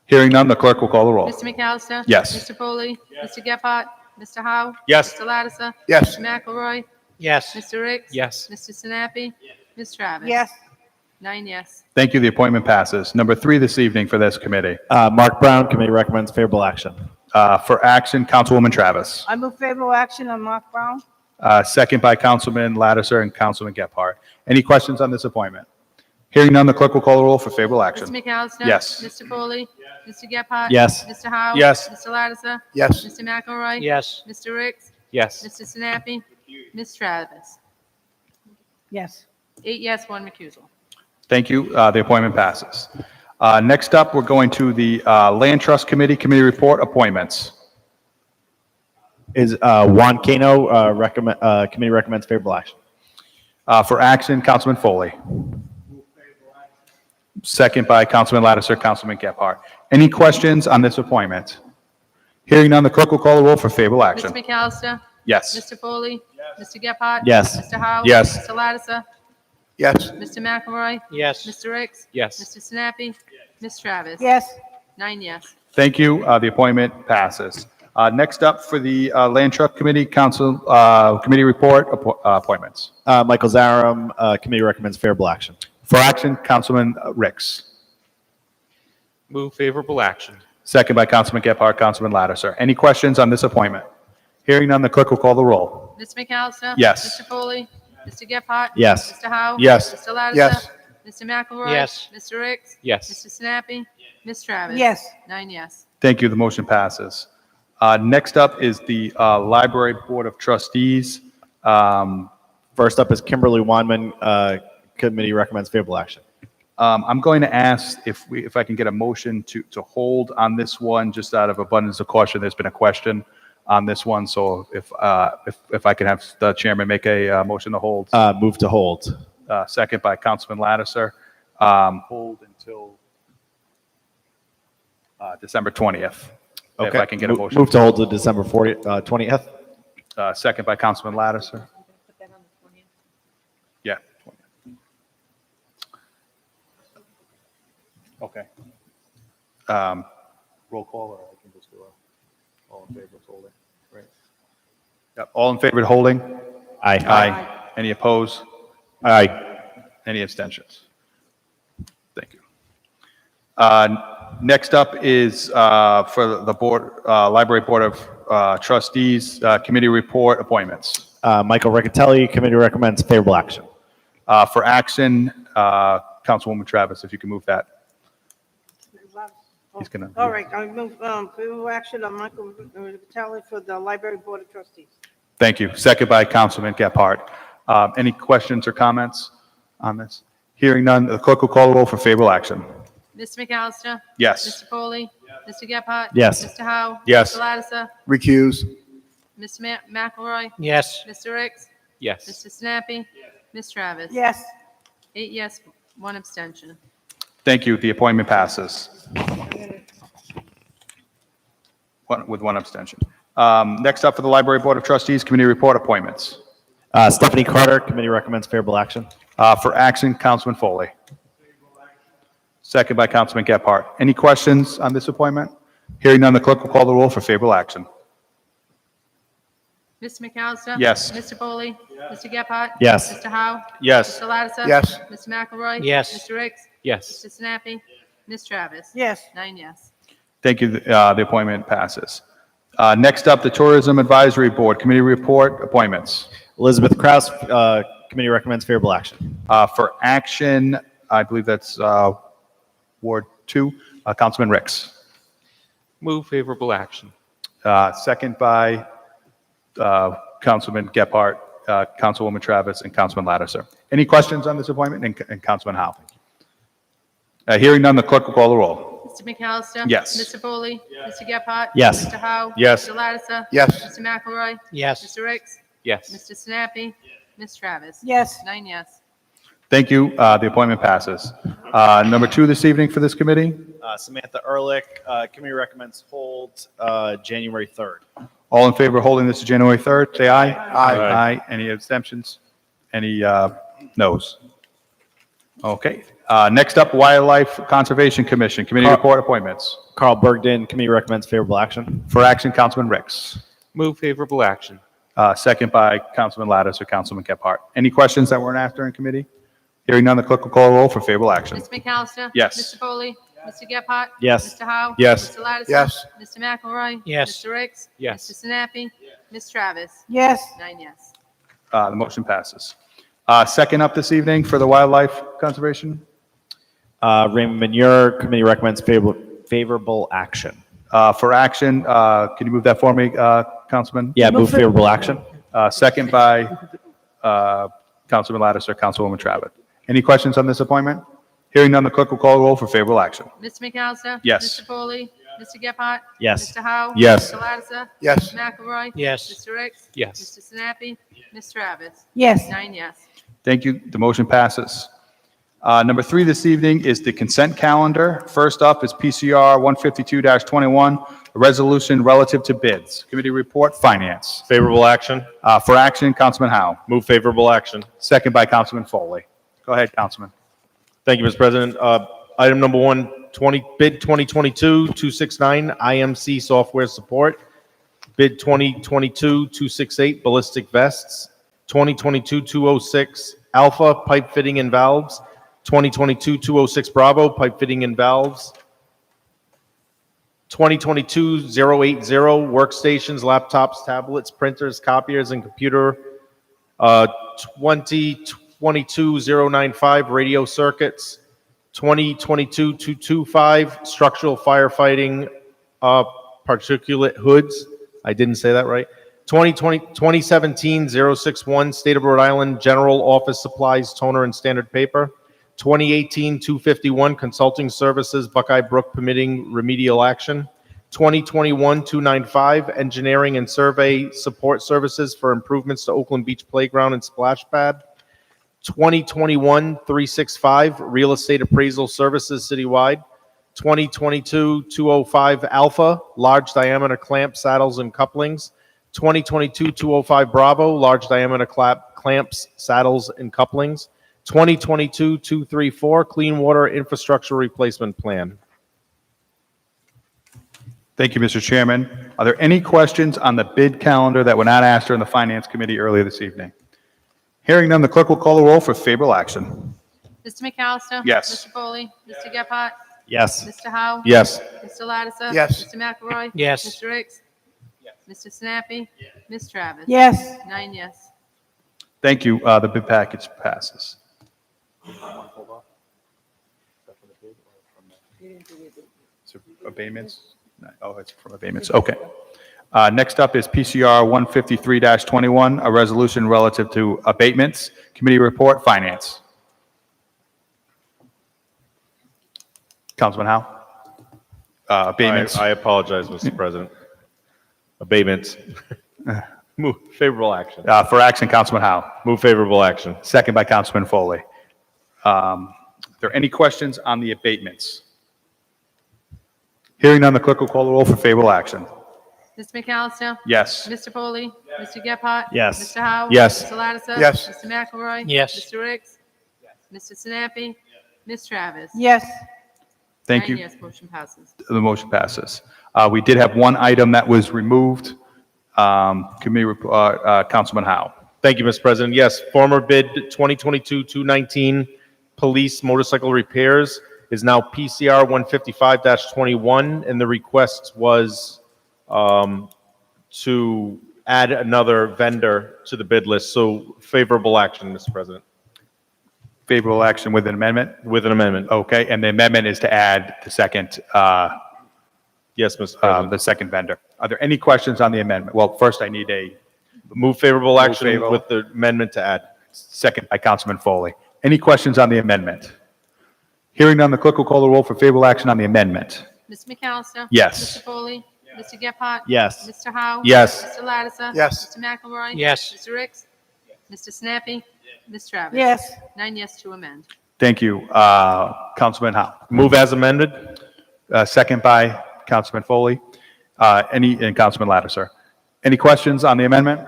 Hearing none, the clerk will call the roll. Mr. McAllister? Yes. Mr. Foley? Yes. Mr. Gephardt? Mr. Howe? Yes. Mr. Lattiser? Yes. Mr. McElroy? Yes. Mr. Ricks? Yes. Mr. Sinapi? Yes. Ms. Travis? Yes. 9 yes. Thank you. The appointment passes. Number 3 this evening for this committee. Mark Brown. Committee recommends favorable action. For action, Councilwoman Travis. I move favorable action on Mark Brown. Second by Councilman Lattiser and Councilman Gephardt. Any questions on this appointment? Hearing none, the clerk will call the roll for favorable action. Mr. McAllister? Yes. Mr. Foley? Yes. Mr. Gephardt? Yes. Mr. Howe? Yes. Mr. Lattiser? Yes. Mr. McElroy? Yes. Mr. Ricks? Yes. Mr. Sinapi? Ms. Travis? Yes. 8 yes, 1 recusal. Thank you. The appointment passes. Next up, we're going to the Land Trust Committee, committee report appointments. Is Juan Cano. Committee recommends favorable action. For action, Councilman Foley. Second by Councilman Lattiser, Councilman Gephardt. Any questions on this appointment? Hearing none, the clerk will call the roll for favorable action. Mr. McAllister? Yes. Mr. Foley? Yes. Mr. Gephardt? Yes. Mr. Howe? Yes. Mr. Lattiser? Yes. Mr. McElroy? Yes. Mr. Ricks? Yes. Mr. Sinapi? Ms. Travis? Yes. 9 yes. Thank you. The appointment passes. Next up for the Land Trust Committee, Council Committee report appointments. Michael Zarum. Committee recommends favorable action. For action, Councilman Ricks. Move favorable action. Second by Councilman Gephardt, Councilman Lattiser. Any questions on this appointment? Hearing none, the clerk will call the roll. Mr. McAllister? Yes. Mr. Foley? Mr. Gephardt? Yes. Mr. Howe? Yes. Mr. Lattiser? Yes. Mr. McElroy. Yes. Mr. Ricks. Yes. Mr. Sinapi. Ms. Travis. Yes. 9 yes. Thank you. The motion passes. Next up is the Library Board of Trustees. First up is Kimberly Weinman. Committee recommends favorable action. I'm going to ask if I can get a motion to hold on this one, just out of abundance of caution. There's been a question on this one, so if I can have the chairman make a motion to hold. Move to hold. Second by Councilman Lattiser. Hold until December 20th. If I can get a motion. Move to hold to December 20th. Second by Councilman Lattiser. Yeah. 20th. Okay. Roll call, or I can just do all in favor of holding. Right. Yep. All in favor of holding? Aye. Aye. Any opposed? Aye. Any abstentions? Thank you. Next up is for the Library Board of Trustees, committee report appointments. Michael Riccatelli, committee recommends favorable action. For action, Councilwoman Travis, if you can move that. He's gonna. All right, I move favorable action on Michael Vitale for the Library Board of Trustees. Thank you. Second by Councilman Gephardt. Any questions or comments on this? Hearing none, the clerk will call the roll for favorable action. Mr. McAllister. Yes. Mr. Foley. Mr. Gephardt. Yes. Mr. Howe. Yes. Mr. Lattiser. Recuse. Mr. McElroy. Yes. Mr. Ricks. Yes. Mr. Sinapi. Ms. Travis. Yes. 8 yes, 1 abstention. Thank you. The appointment passes. With one abstention. Next up for the Library Board of Trustees, committee report appointments. Stephanie Carter, committee recommends favorable action. For action, Councilman Foley. Second by Councilman Gephardt. Any questions on this appointment? Hearing none, the clerk will call the roll for favorable action. Mr. McAllister. Yes. Mr. Foley. Mr. Gephardt. Yes. Mr. Howe. Yes. Mr. Lattiser. Yes. Mr. McElroy. Yes. Mr. Ricks. Yes. Mr. Sinapi. Ms. Travis. Yes. 9 yes. Thank you. The appointment passes. Next up, the Tourism Advisory Board, committee report appointments. Elizabeth Kraus, committee recommends favorable action. For action, I believe that's Ward 2, Councilman Ricks. Move favorable action. Second by Councilman Gephardt, Councilwoman Travis, and Councilman Lattiser. Any questions on this appointment? And Councilman Howe. Hearing none, the clerk will call the roll. Mr. McAllister. Yes. Mr. Foley. Mr. Gephardt. Yes. Mr. Howe. Yes. Mr. Lattiser. Yes. Mr. McElroy. Yes. Mr. Ricks. Yes. Mr. Sinapi. Ms. Travis. Yes. 9 yes. Thank you. The appointment passes. Number 2 this evening for this committee. Samantha Ehrlich, committee recommends hold January 3rd. All in favor of holding this to January 3rd, say aye. Aye. Aye. Any abstentions? Any noes? Okay. Next up, Wildlife Conservation Commission, committee report appointments. Carl Bergden, committee recommends favorable action. For action, Councilman Ricks. Move favorable action. Second by Councilman Lattiser, Councilman Gephardt. Any questions that weren't asked during committee? Hearing none, the clerk will call the roll for favorable action. Mr. McAllister. Yes. Mr. Foley. Mr. Gephardt. Yes. Mr. Howe. Yes. Mr. Lattiser. Yes. Mr. McElroy. Yes. Mr. Ricks. Yes. Mr. Sinapi. Ms. Travis. Yes. 9 yes. The motion passes. Second up this evening for the Wildlife Conservation. Raymond Manure, committee recommends favorable action. For action, can you move that for me, Councilman? Yeah, move favorable action. Second by Councilman Lattiser, Councilwoman Travis. Any questions on this appointment? Hearing none, the clerk will call the roll for favorable action. Mr. McAllister. Yes. Mr. Foley. Mr. Gephardt. Yes. Mr. Howe. Yes. Mr. Lattiser. Yes. Mr. McElroy. Yes. Mr. Ricks. Yes. Mr. Sinapi. Ms. Travis. Yes. 9 yes. Thank you. The motion passes. Number 3 this evening is the consent calendar. First up is PCR 152-21, a resolution relative to bids. Committee report, Finance. Favorable action. For action, Councilman Howe. Move favorable action. Second by Councilman Foley. Go ahead, Councilman. Thank you, Mr. President. Item number 1, bid 2022-269, IMC software support. Bid 2022-268, ballistic vests. 2022-206, Alpha pipe fitting and valves. 2022-206 Bravo pipe fitting and valves. 2022-080 workstations, laptops, tablets, printers, copiers, and computer. 22095 radio circuits, 2022-225 structural firefighting particulate hoods. I didn't say that right. 2017-061 State of Rhode Island General Office Supplies Toner and Standard Paper. 2018-251 Consulting Services Buckeye Brook Permitting Remedial Action. 2021-295 Engineering and Survey Support Services for Improvements to Oakland Beach Playground and Splash Pad. 2021-365 Real Estate Appraisal Services Citywide. 2022-205 Alpha Large Diameter Clamp Saddles and Couplings. 2022-205 Bravo Large Diameter Clamps, Saddles and Couplings. 2022-234 Clean Water Infrastructure Replacement Plan. Thank you, Mr. Chairman. Are there any questions on the bid calendar that were not asked during the Finance Committee earlier this evening? Hearing none, the clerk will call the roll for favorable action. Mr. McAllister? Yes. Mr. Foley? Mr. Gephardt? Yes. Mr. Howe? Yes. Mr. Lattiser? Yes. Mr. McElroy? Yes. Mr. Ricks? Mr. Sinapi? Ms. Travis? Yes. 9 yes. Thank you. The bid package passes. So abatements? No. Oh, it's from abatements. Okay. Next up is PCR 153-21, a resolution relative to abatements. Committee report, Finance. Councilman Howe? Abatements. I apologize, Mr. President. Abatements. Move favorable action. For action, Councilman Howe. Move favorable action. Second by Councilman Foley. Are there any questions on the abatements? Hearing none, the clerk will call the roll for favorable action. Mr. McAllister? Yes. Mr. Foley? Mr. Gephardt? Yes. Mr. Howe? Yes. Mr. Lattiser? Yes. Mr. McElroy? Yes. Mr. Ricks? Mr. Sinapi? Ms. Travis? Yes. Thank 9 you. yes, motion passes. The motion passes. We did have one item that was removed. Committee report, Councilman Howe. Thank you, Mr. President. Yes, former bid 2022-219 police motorcycle repairs is now PCR 155-21, and the request was to add another vendor to the bid list. So favorable action, Mr. President. Favorable action with an amendment? With an amendment. Okay, and the amendment is to add the second, Yes, Mr. President. the second vendor. Are there any questions on the amendment? Well, first I need a Move favorable action favorable. with the amendment to add. second by Councilman Foley. Any questions on the amendment? Hearing none, the clerk will call the roll for favorable action on the amendment. Mr. McAllister? Yes. Mr. Foley? Mr. Gephardt? Yes. Mr. Howe? Yes. Mr. Lattiser? Yes. Mr. McElroy? Yes. Mr. Ricks? Mr. Sinapi? Ms. Travis? Yes. 9 yes to amend. Thank you. Councilman Howe. Move as amended. Second by Councilman Foley. And Councilman Lattiser. Any questions on the amendment?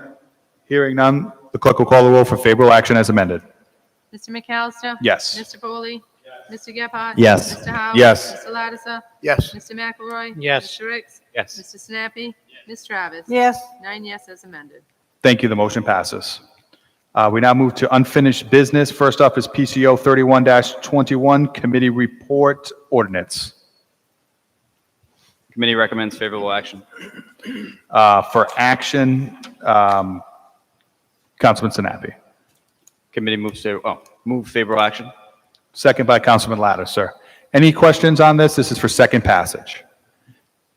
Hearing none, the clerk will call the roll for favorable action as amended. Mr. McAllister? Yes. Mr. Foley? Mr. Gephardt? Yes. Mr. Howe? Yes. Mr. Lattiser? Yes. Mr. McElroy? Yes. Mr. Ricks? Yes. Mr. Sinapi? Ms. Travis? Yes. 9 yes as amended. Thank you. The motion passes. We now move to unfinished business. First up is PCO 31-21, Committee Report Ordinance. Committee recommends favorable action. For action, Councilman Sinapi. Committee moves to, move favorable action. Second by Councilman Lattiser. Any questions on this? This is for second passage.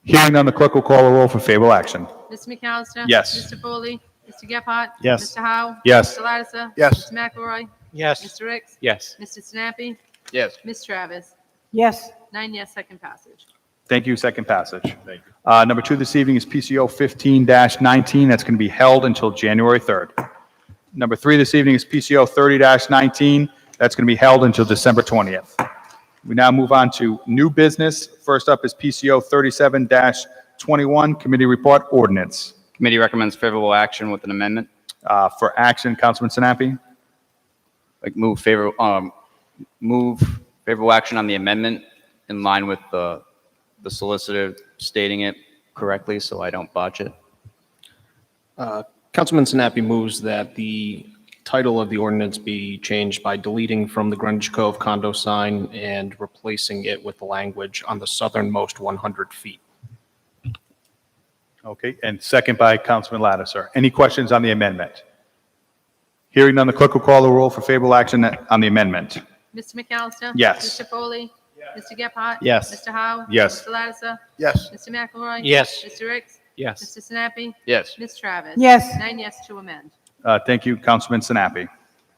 Hearing none, the clerk will call a roll for favorable action. Mr. McAllister? Yes. Mr. Foley? Mr. Gephardt? Yes. Mr. Howe? Yes. Mr. Lattiser? Yes. Mr. McElroy? Yes. Mr. Ricks? Yes. Mr. Sinapi? Yes. Ms. Travis? Yes. 9 yes, second passage. Thank you. Second passage. Number two this evening is PCO 15-19. That's going to be held until January 3rd. Number three this evening is PCO 30-19. That's going to be held until December 20th. We now move on to new business. First up is PCO 37-21, Committee Report Ordinance. Committee recommends favorable action with an amendment. For action, Councilman Sinapi. Move favorable action on the amendment in line with the solicitor stating it correctly, so I don't botch it. Councilman Sinapi moves that the title of the ordinance be changed by deleting from the Greenwich Cove condo sign and replacing it with the language on the southernmost 100 feet. Okay, and second by Councilman Lattiser. Any questions on the amendment? Hearing none, the clerk will call the roll for favorable action on the amendment. Mr. McAllister? Yes. Mr. Foley? Mr. Gephardt? Yes. Mr. Howe? Yes. Mr. Lattiser? Yes. Mr. McElroy? Yes. Mr. Ricks? Yes. Mr. Sinapi? Yes. Ms. Travis? Yes. 9 yes to amend. Thank you, Councilman Sinapi.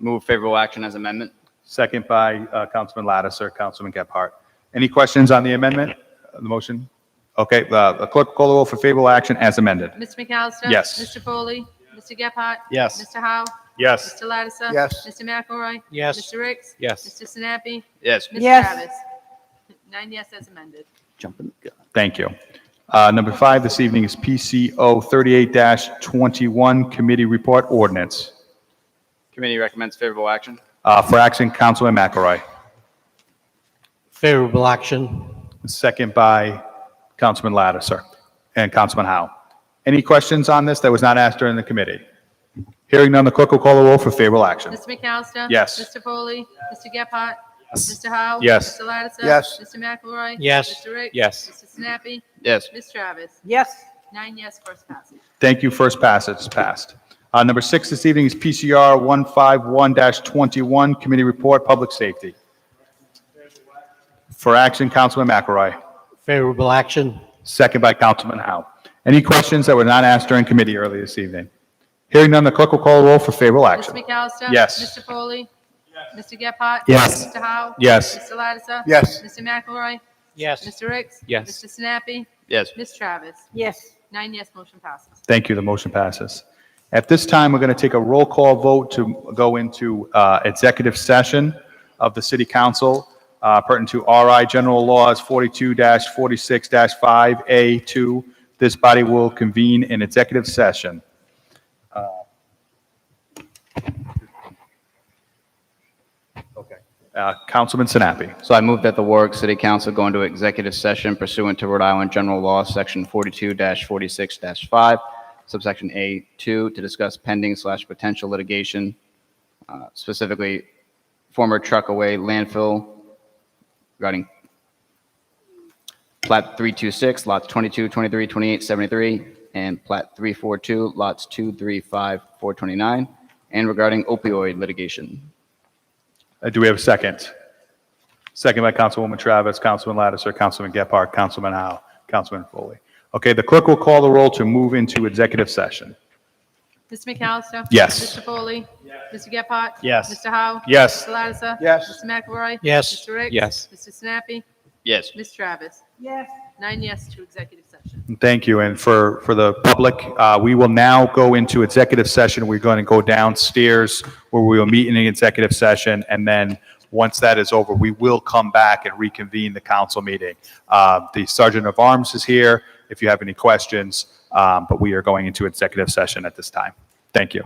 Move favorable action as amendment. Second by Councilman Lattiser, Councilman Gephardt. Any questions on the amendment, the motion? Okay, the clerk will call the roll for favorable action as amended. Mr. McAllister? Yes. Mr. Foley? Mr. Gephardt? Yes. Mr. Howe? Yes. Mr. Lattiser? Yes. Mr. McElroy? Yes. Mr. Ricks? Yes. Mr. Sinapi? Yes. Ms. Yes. Travis? 9 yes as amended. Jumping the gun. Thank you. Number 5 this evening is PCO 38-21, Committee Report Ordinance. Committee recommends favorable action. For action, Councilman McElroy. Favorable action. Second by Councilman Lattiser and Councilman Howe. Any questions on this that was not asked during the committee? Hearing none, the clerk will call the roll for favorable action. Mr. McAllister? Yes. Mr. Foley? Mr. Gephardt? Mr. Howe? Yes. Mr. Lattiser? Yes. Mr. McElroy? Yes. Mr. Ricks? Yes. Mr. Sinapi? Yes. Ms. Travis? Yes. 9 yes, first passage. Thank you. First passage passed. Number 6 this evening is PCR 151-21, Committee Report, Public Safety. For action, Councilman McElroy. Favorable action. Second by Councilman Howe. Any questions that were not asked during committee earlier this evening? Hearing none, the clerk will call the roll for favorable action. Mr. McAllister? Yes. Mr. Foley? Mr. Gephardt? Yes. Mr. Howe? Yes. Mr. Lattiser? Yes. Mr. McElroy? Yes. Mr. Ricks? Yes. Mr. Sinapi? Yes. Ms. Travis? Yes. 9 yes, motion passes. Thank you. The motion passes. At this time, we're going to take a roll call vote to go into executive session of the City Council pertinent to RI General Laws 42-46-5A2. This body will convene in executive session. Okay. Councilman Sinapi. So I move that the Warwick City Council go into executive session pursuant to Rhode Island General Law, Section 42-46-5, subsection A2, to discuss pending/potential litigation, specifically former Truckaway landfill regarding Plat 326, lots 22, 23, 28, 73, and Plat 342, lots 2, 3, 5, 429, and regarding opioid litigation. Do we have a second? Second by Councilwoman Travis, Councilman Lattiser, Councilman Gephardt, Councilman Howe, Councilman Foley. Okay, the clerk will call the roll to move into executive session. Mr. McAllister? Yes. Mr. Foley? Mr. Gephardt? Yes. Mr. Howe? Yes. Mr. Lattiser? Yes. Mr. McElroy? Yes. Mr. Ricks? Yes. Mr. Sinapi? Yes. Ms. Travis? Yes. 9 yes to executive session. Thank you. And for the public, we will now go into executive session. We're going to go downstairs where we will meet in an executive session. And then once that is over, we will come back and reconvene the council meeting. The Sergeant of Arms is here if you have any questions, but we are going into executive session at this time. Thank you.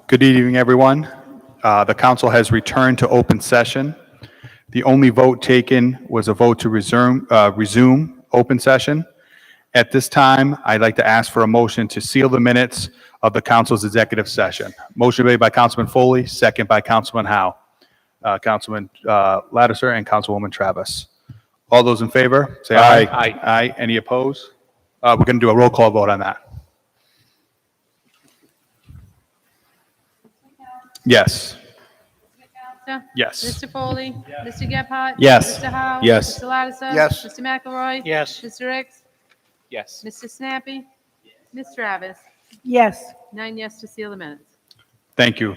Good evening, everyone. The council has returned to open session. The only vote taken was a vote to resume open session. At this time, I'd like to ask for a motion to seal the minutes of the council's executive session. Motion made by Councilman Foley, second by Councilman Howe, Councilman Lattiser, and Councilwoman Travis. All those in favor, say aye. Aye. Aye. Any opposed? We're going to do a roll call vote on that. Yes. Mr. Yes. Mr. Foley? Mr. Gephardt? Yes. Mr. Howe? Yes. Mr. Lattiser? Yes. Mr. McElroy? Yes. Mr. Ricks? Yes. Mr. Sinapi? Ms. Travis? Yes. 9 yes to seal the minutes. Thank you.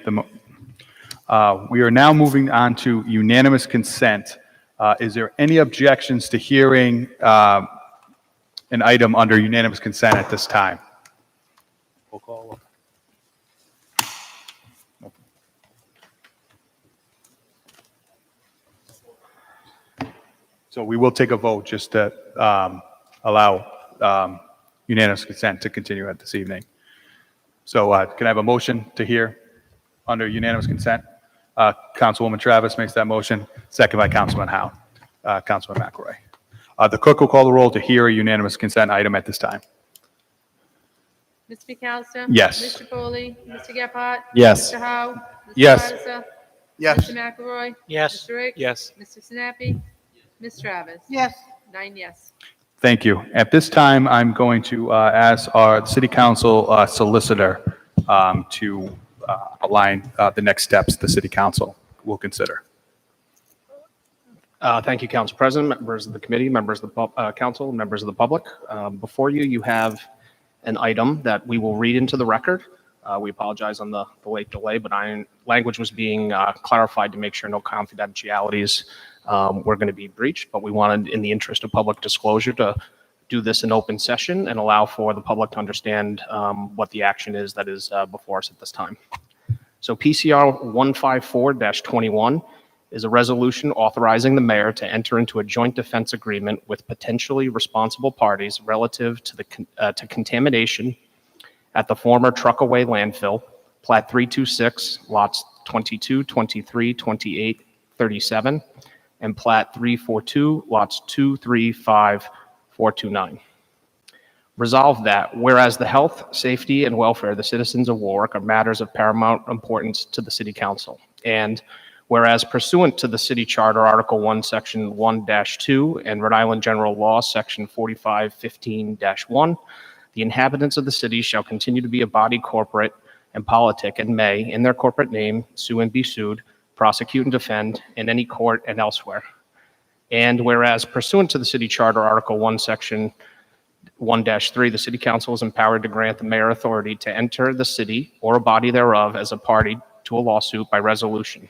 We are now moving on to unanimous consent. Is there any objections to hearing an item under unanimous consent at this time? Roll call. So we will take a vote just to allow unanimous consent to continue at this evening. So can I have a motion to hear under unanimous consent? Councilwoman Travis makes that motion, second by Councilman Howe. Councilman McElroy. The clerk will call the roll to hear a unanimous consent item at this time. Mr. McAllister? Yes. Mr. Foley? Mr. Gephardt? Yes. Mr. Howe? Mr. Yes. Lattiser? Yes. Mr. McElroy? Yes. Mr. Ricks? Yes. Mr. Sinapi? Ms. Travis? Yes. 9 yes. Thank you. At this time, I'm going to ask our city council solicitor to outline the next steps the city council will consider. Thank you, Council President, members of the committee, members of the council, members of the public. Before you, you have an item that we will read into the record. We apologize on the late delay, but language was being clarified to make sure no confidentialities were going to be breached. But we wanted, in the interest of public disclosure, to do this in open session and allow for the public to understand what the action is that is before us at this time. So PCR 154-21 is a resolution authorizing the mayor to enter into a joint defense agreement with potentially responsible parties relative to to contamination at the former Truckaway landfill, Plat 326, lots 22, 23, 28, 37, and Plat 342, lots 2, 3, 5, 429. Resolve that, whereas the health, safety, and welfare of the citizens of Warwick are matters of paramount importance to the City Council, and whereas pursuant to the City Charter, Article 1, Section 1-2, and Rhode Island General Law, Section 4515-1, the inhabitants of the city shall continue to be a body corporate and politic and may, in their corporate name, sue and be sued, prosecute and defend in any court and elsewhere. And whereas pursuant to the City Charter, Article 1, Section 1-3, the City Council is empowered to grant the mayor authority to enter the city or a body thereof as a party to a lawsuit by resolution.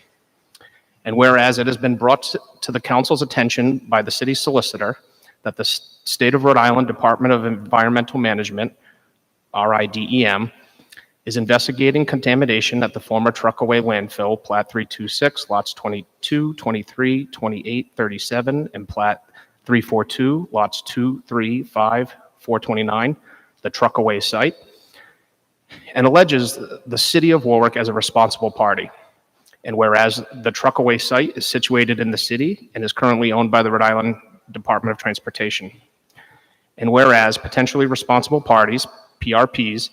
And whereas it has been brought to the council's attention by the city solicitor that the State of Rhode Island Department of Environmental Management, RIDEM, is investigating contamination at the former Truckaway landfill, Plat 326, lots 22, 23, 28, 37, and Plat 342, lots 2, 3, 5, 429, the Truckaway site, and alleges the city of Warwick as a responsible party. And whereas the Truckaway site is situated in the city and is currently owned by the Rhode Island Department of Transportation. And whereas potentially responsible parties, PRPs,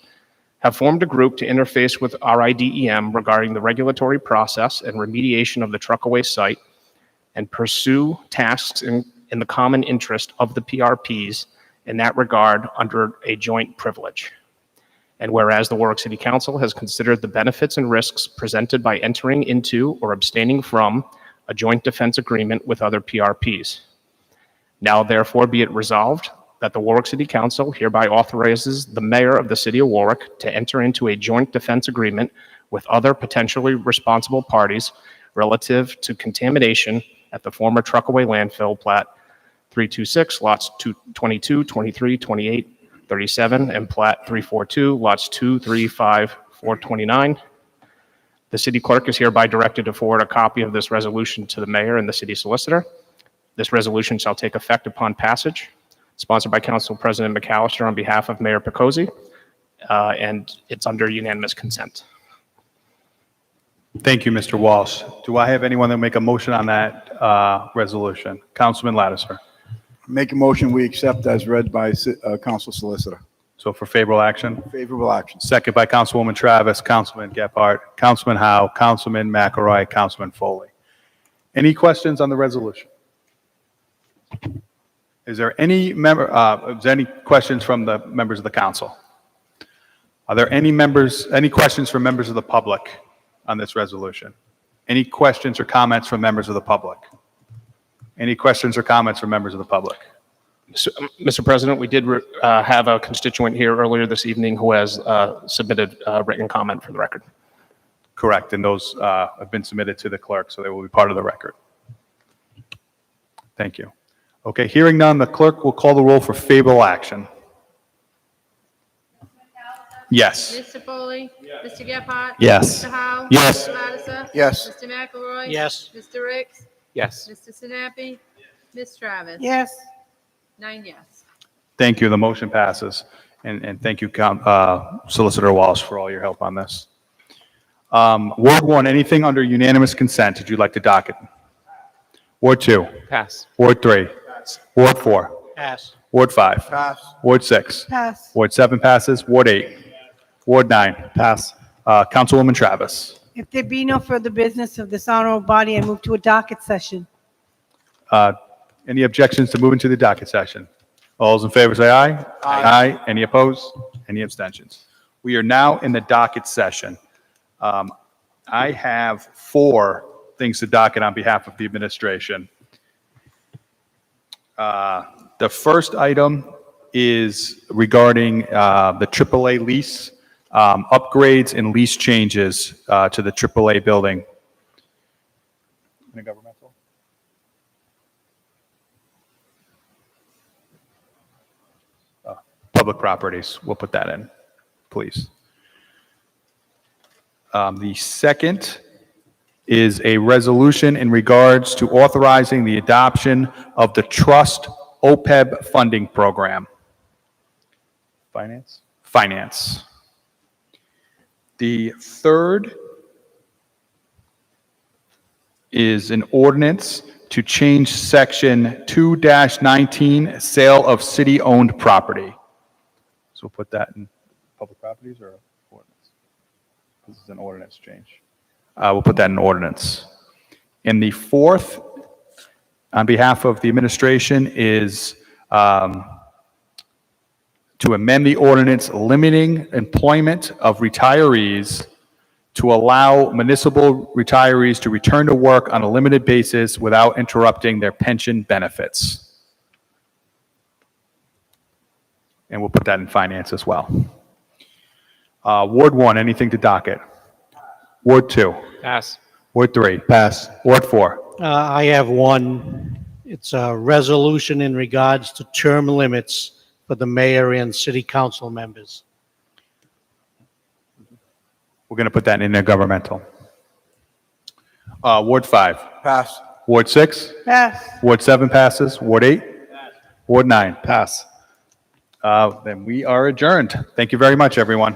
have formed a group to interface with RIDEM regarding the regulatory process and remediation of the Truckaway site and pursue tasks in the common interest of the PRPs in that regard under a joint privilege. And whereas the Warwick City Council has considered the benefits and risks presented by entering into or abstaining from a joint defense agreement with other PRPs. Now therefore be it resolved that the Warwick City Council hereby authorizes the mayor of the city of Warwick to enter into a joint defense agreement with other potentially responsible parties relative to contamination at the former Truckaway landfill, Plat 326, lots 22, 23, 28, 37, and Plat 342, lots 2, 3, 5, 429. The city clerk is hereby directed to forward a copy of this resolution to the mayor and the city solicitor. This resolution shall take effect upon passage. Sponsored by Council President McAllister on behalf of Mayor Picozzi, and it's under unanimous consent. Thank you, Mr. Walsh. Do I have anyone that will make a motion on that resolution? Councilman Lattiser. Make a motion, we accept as read by Council Solicitor. So for favorable action? Favorable action. Second by Councilwoman Travis, Councilman Gephardt, Councilman Howe, Councilman McElroy, Councilman Foley. Any questions on the resolution? Is there any questions from the members of the council? Are there any questions from members of the public on this resolution? Any questions or comments from members of the public? Any questions or comments from members of the public? So, Mr. President, we did have a constituent here earlier this evening who has submitted a written comment for the record. Correct, and those have been submitted to the clerk, so they will be part of the record. Thank you. Okay, hearing none, the clerk will call the roll for favorable action. Yes. Mr. Foley? Yes. Mr. Gephardt? Yes. Mr. Howe? Yes. Mr. Lattiser? Yes. Mr. McElroy? Yes. Mr. Ricks? Yes. Mr. Sinapi? Ms. Travis? Yes. 9 yes. Thank you. The motion passes. And thank you, Solicitor Walsh, for all your help on this. Ward 1, anything under unanimous consent, did you like to docket? Ward 2? Pass. Ward 3? Ward 4? Pass. Ward 5? Pass. Ward 6? Pass. Ward 7 passes. Ward 8? Ward 9? Pass. Councilwoman Travis? If there be no further business of this honorable body, I move to a docket session. Any objections to moving to the docket session? All those in favor say aye. Aye. Any opposed? Any abstentions? We are now in the docket session. I have 4 things to docket on behalf of the administration. The first item is regarding the AAA lease, upgrades and lease changes to the AAA building. Intergovernmental? Public properties, we'll put that in, please. The second is a resolution in regards to authorizing the adoption of the Trust OPEB funding program. Finance? Finance. The third is an ordinance to change section 2-19, sale of city-owned property. So we'll put that in public properties or ordinance? This is an ordinance change. We'll put that in ordinance. And the fourth, on behalf of the administration, is to amend the ordinance limiting employment of retirees to allow municipal retirees to return to work on a limited basis without interrupting their pension benefits. And we'll put that in finance as well. Ward 1, anything to docket? Ward 2? Pass. Ward 3? Pass. Ward 4? I have one. It's a resolution in regards to term limits for the mayor and city council members. We're going to put that in intergovernmental. Ward 5? Pass. Ward 6? Pass. Ward 7 passes. Ward 8? Pass. Ward 9? Pass. Then we are adjourned. Thank you very much, everyone.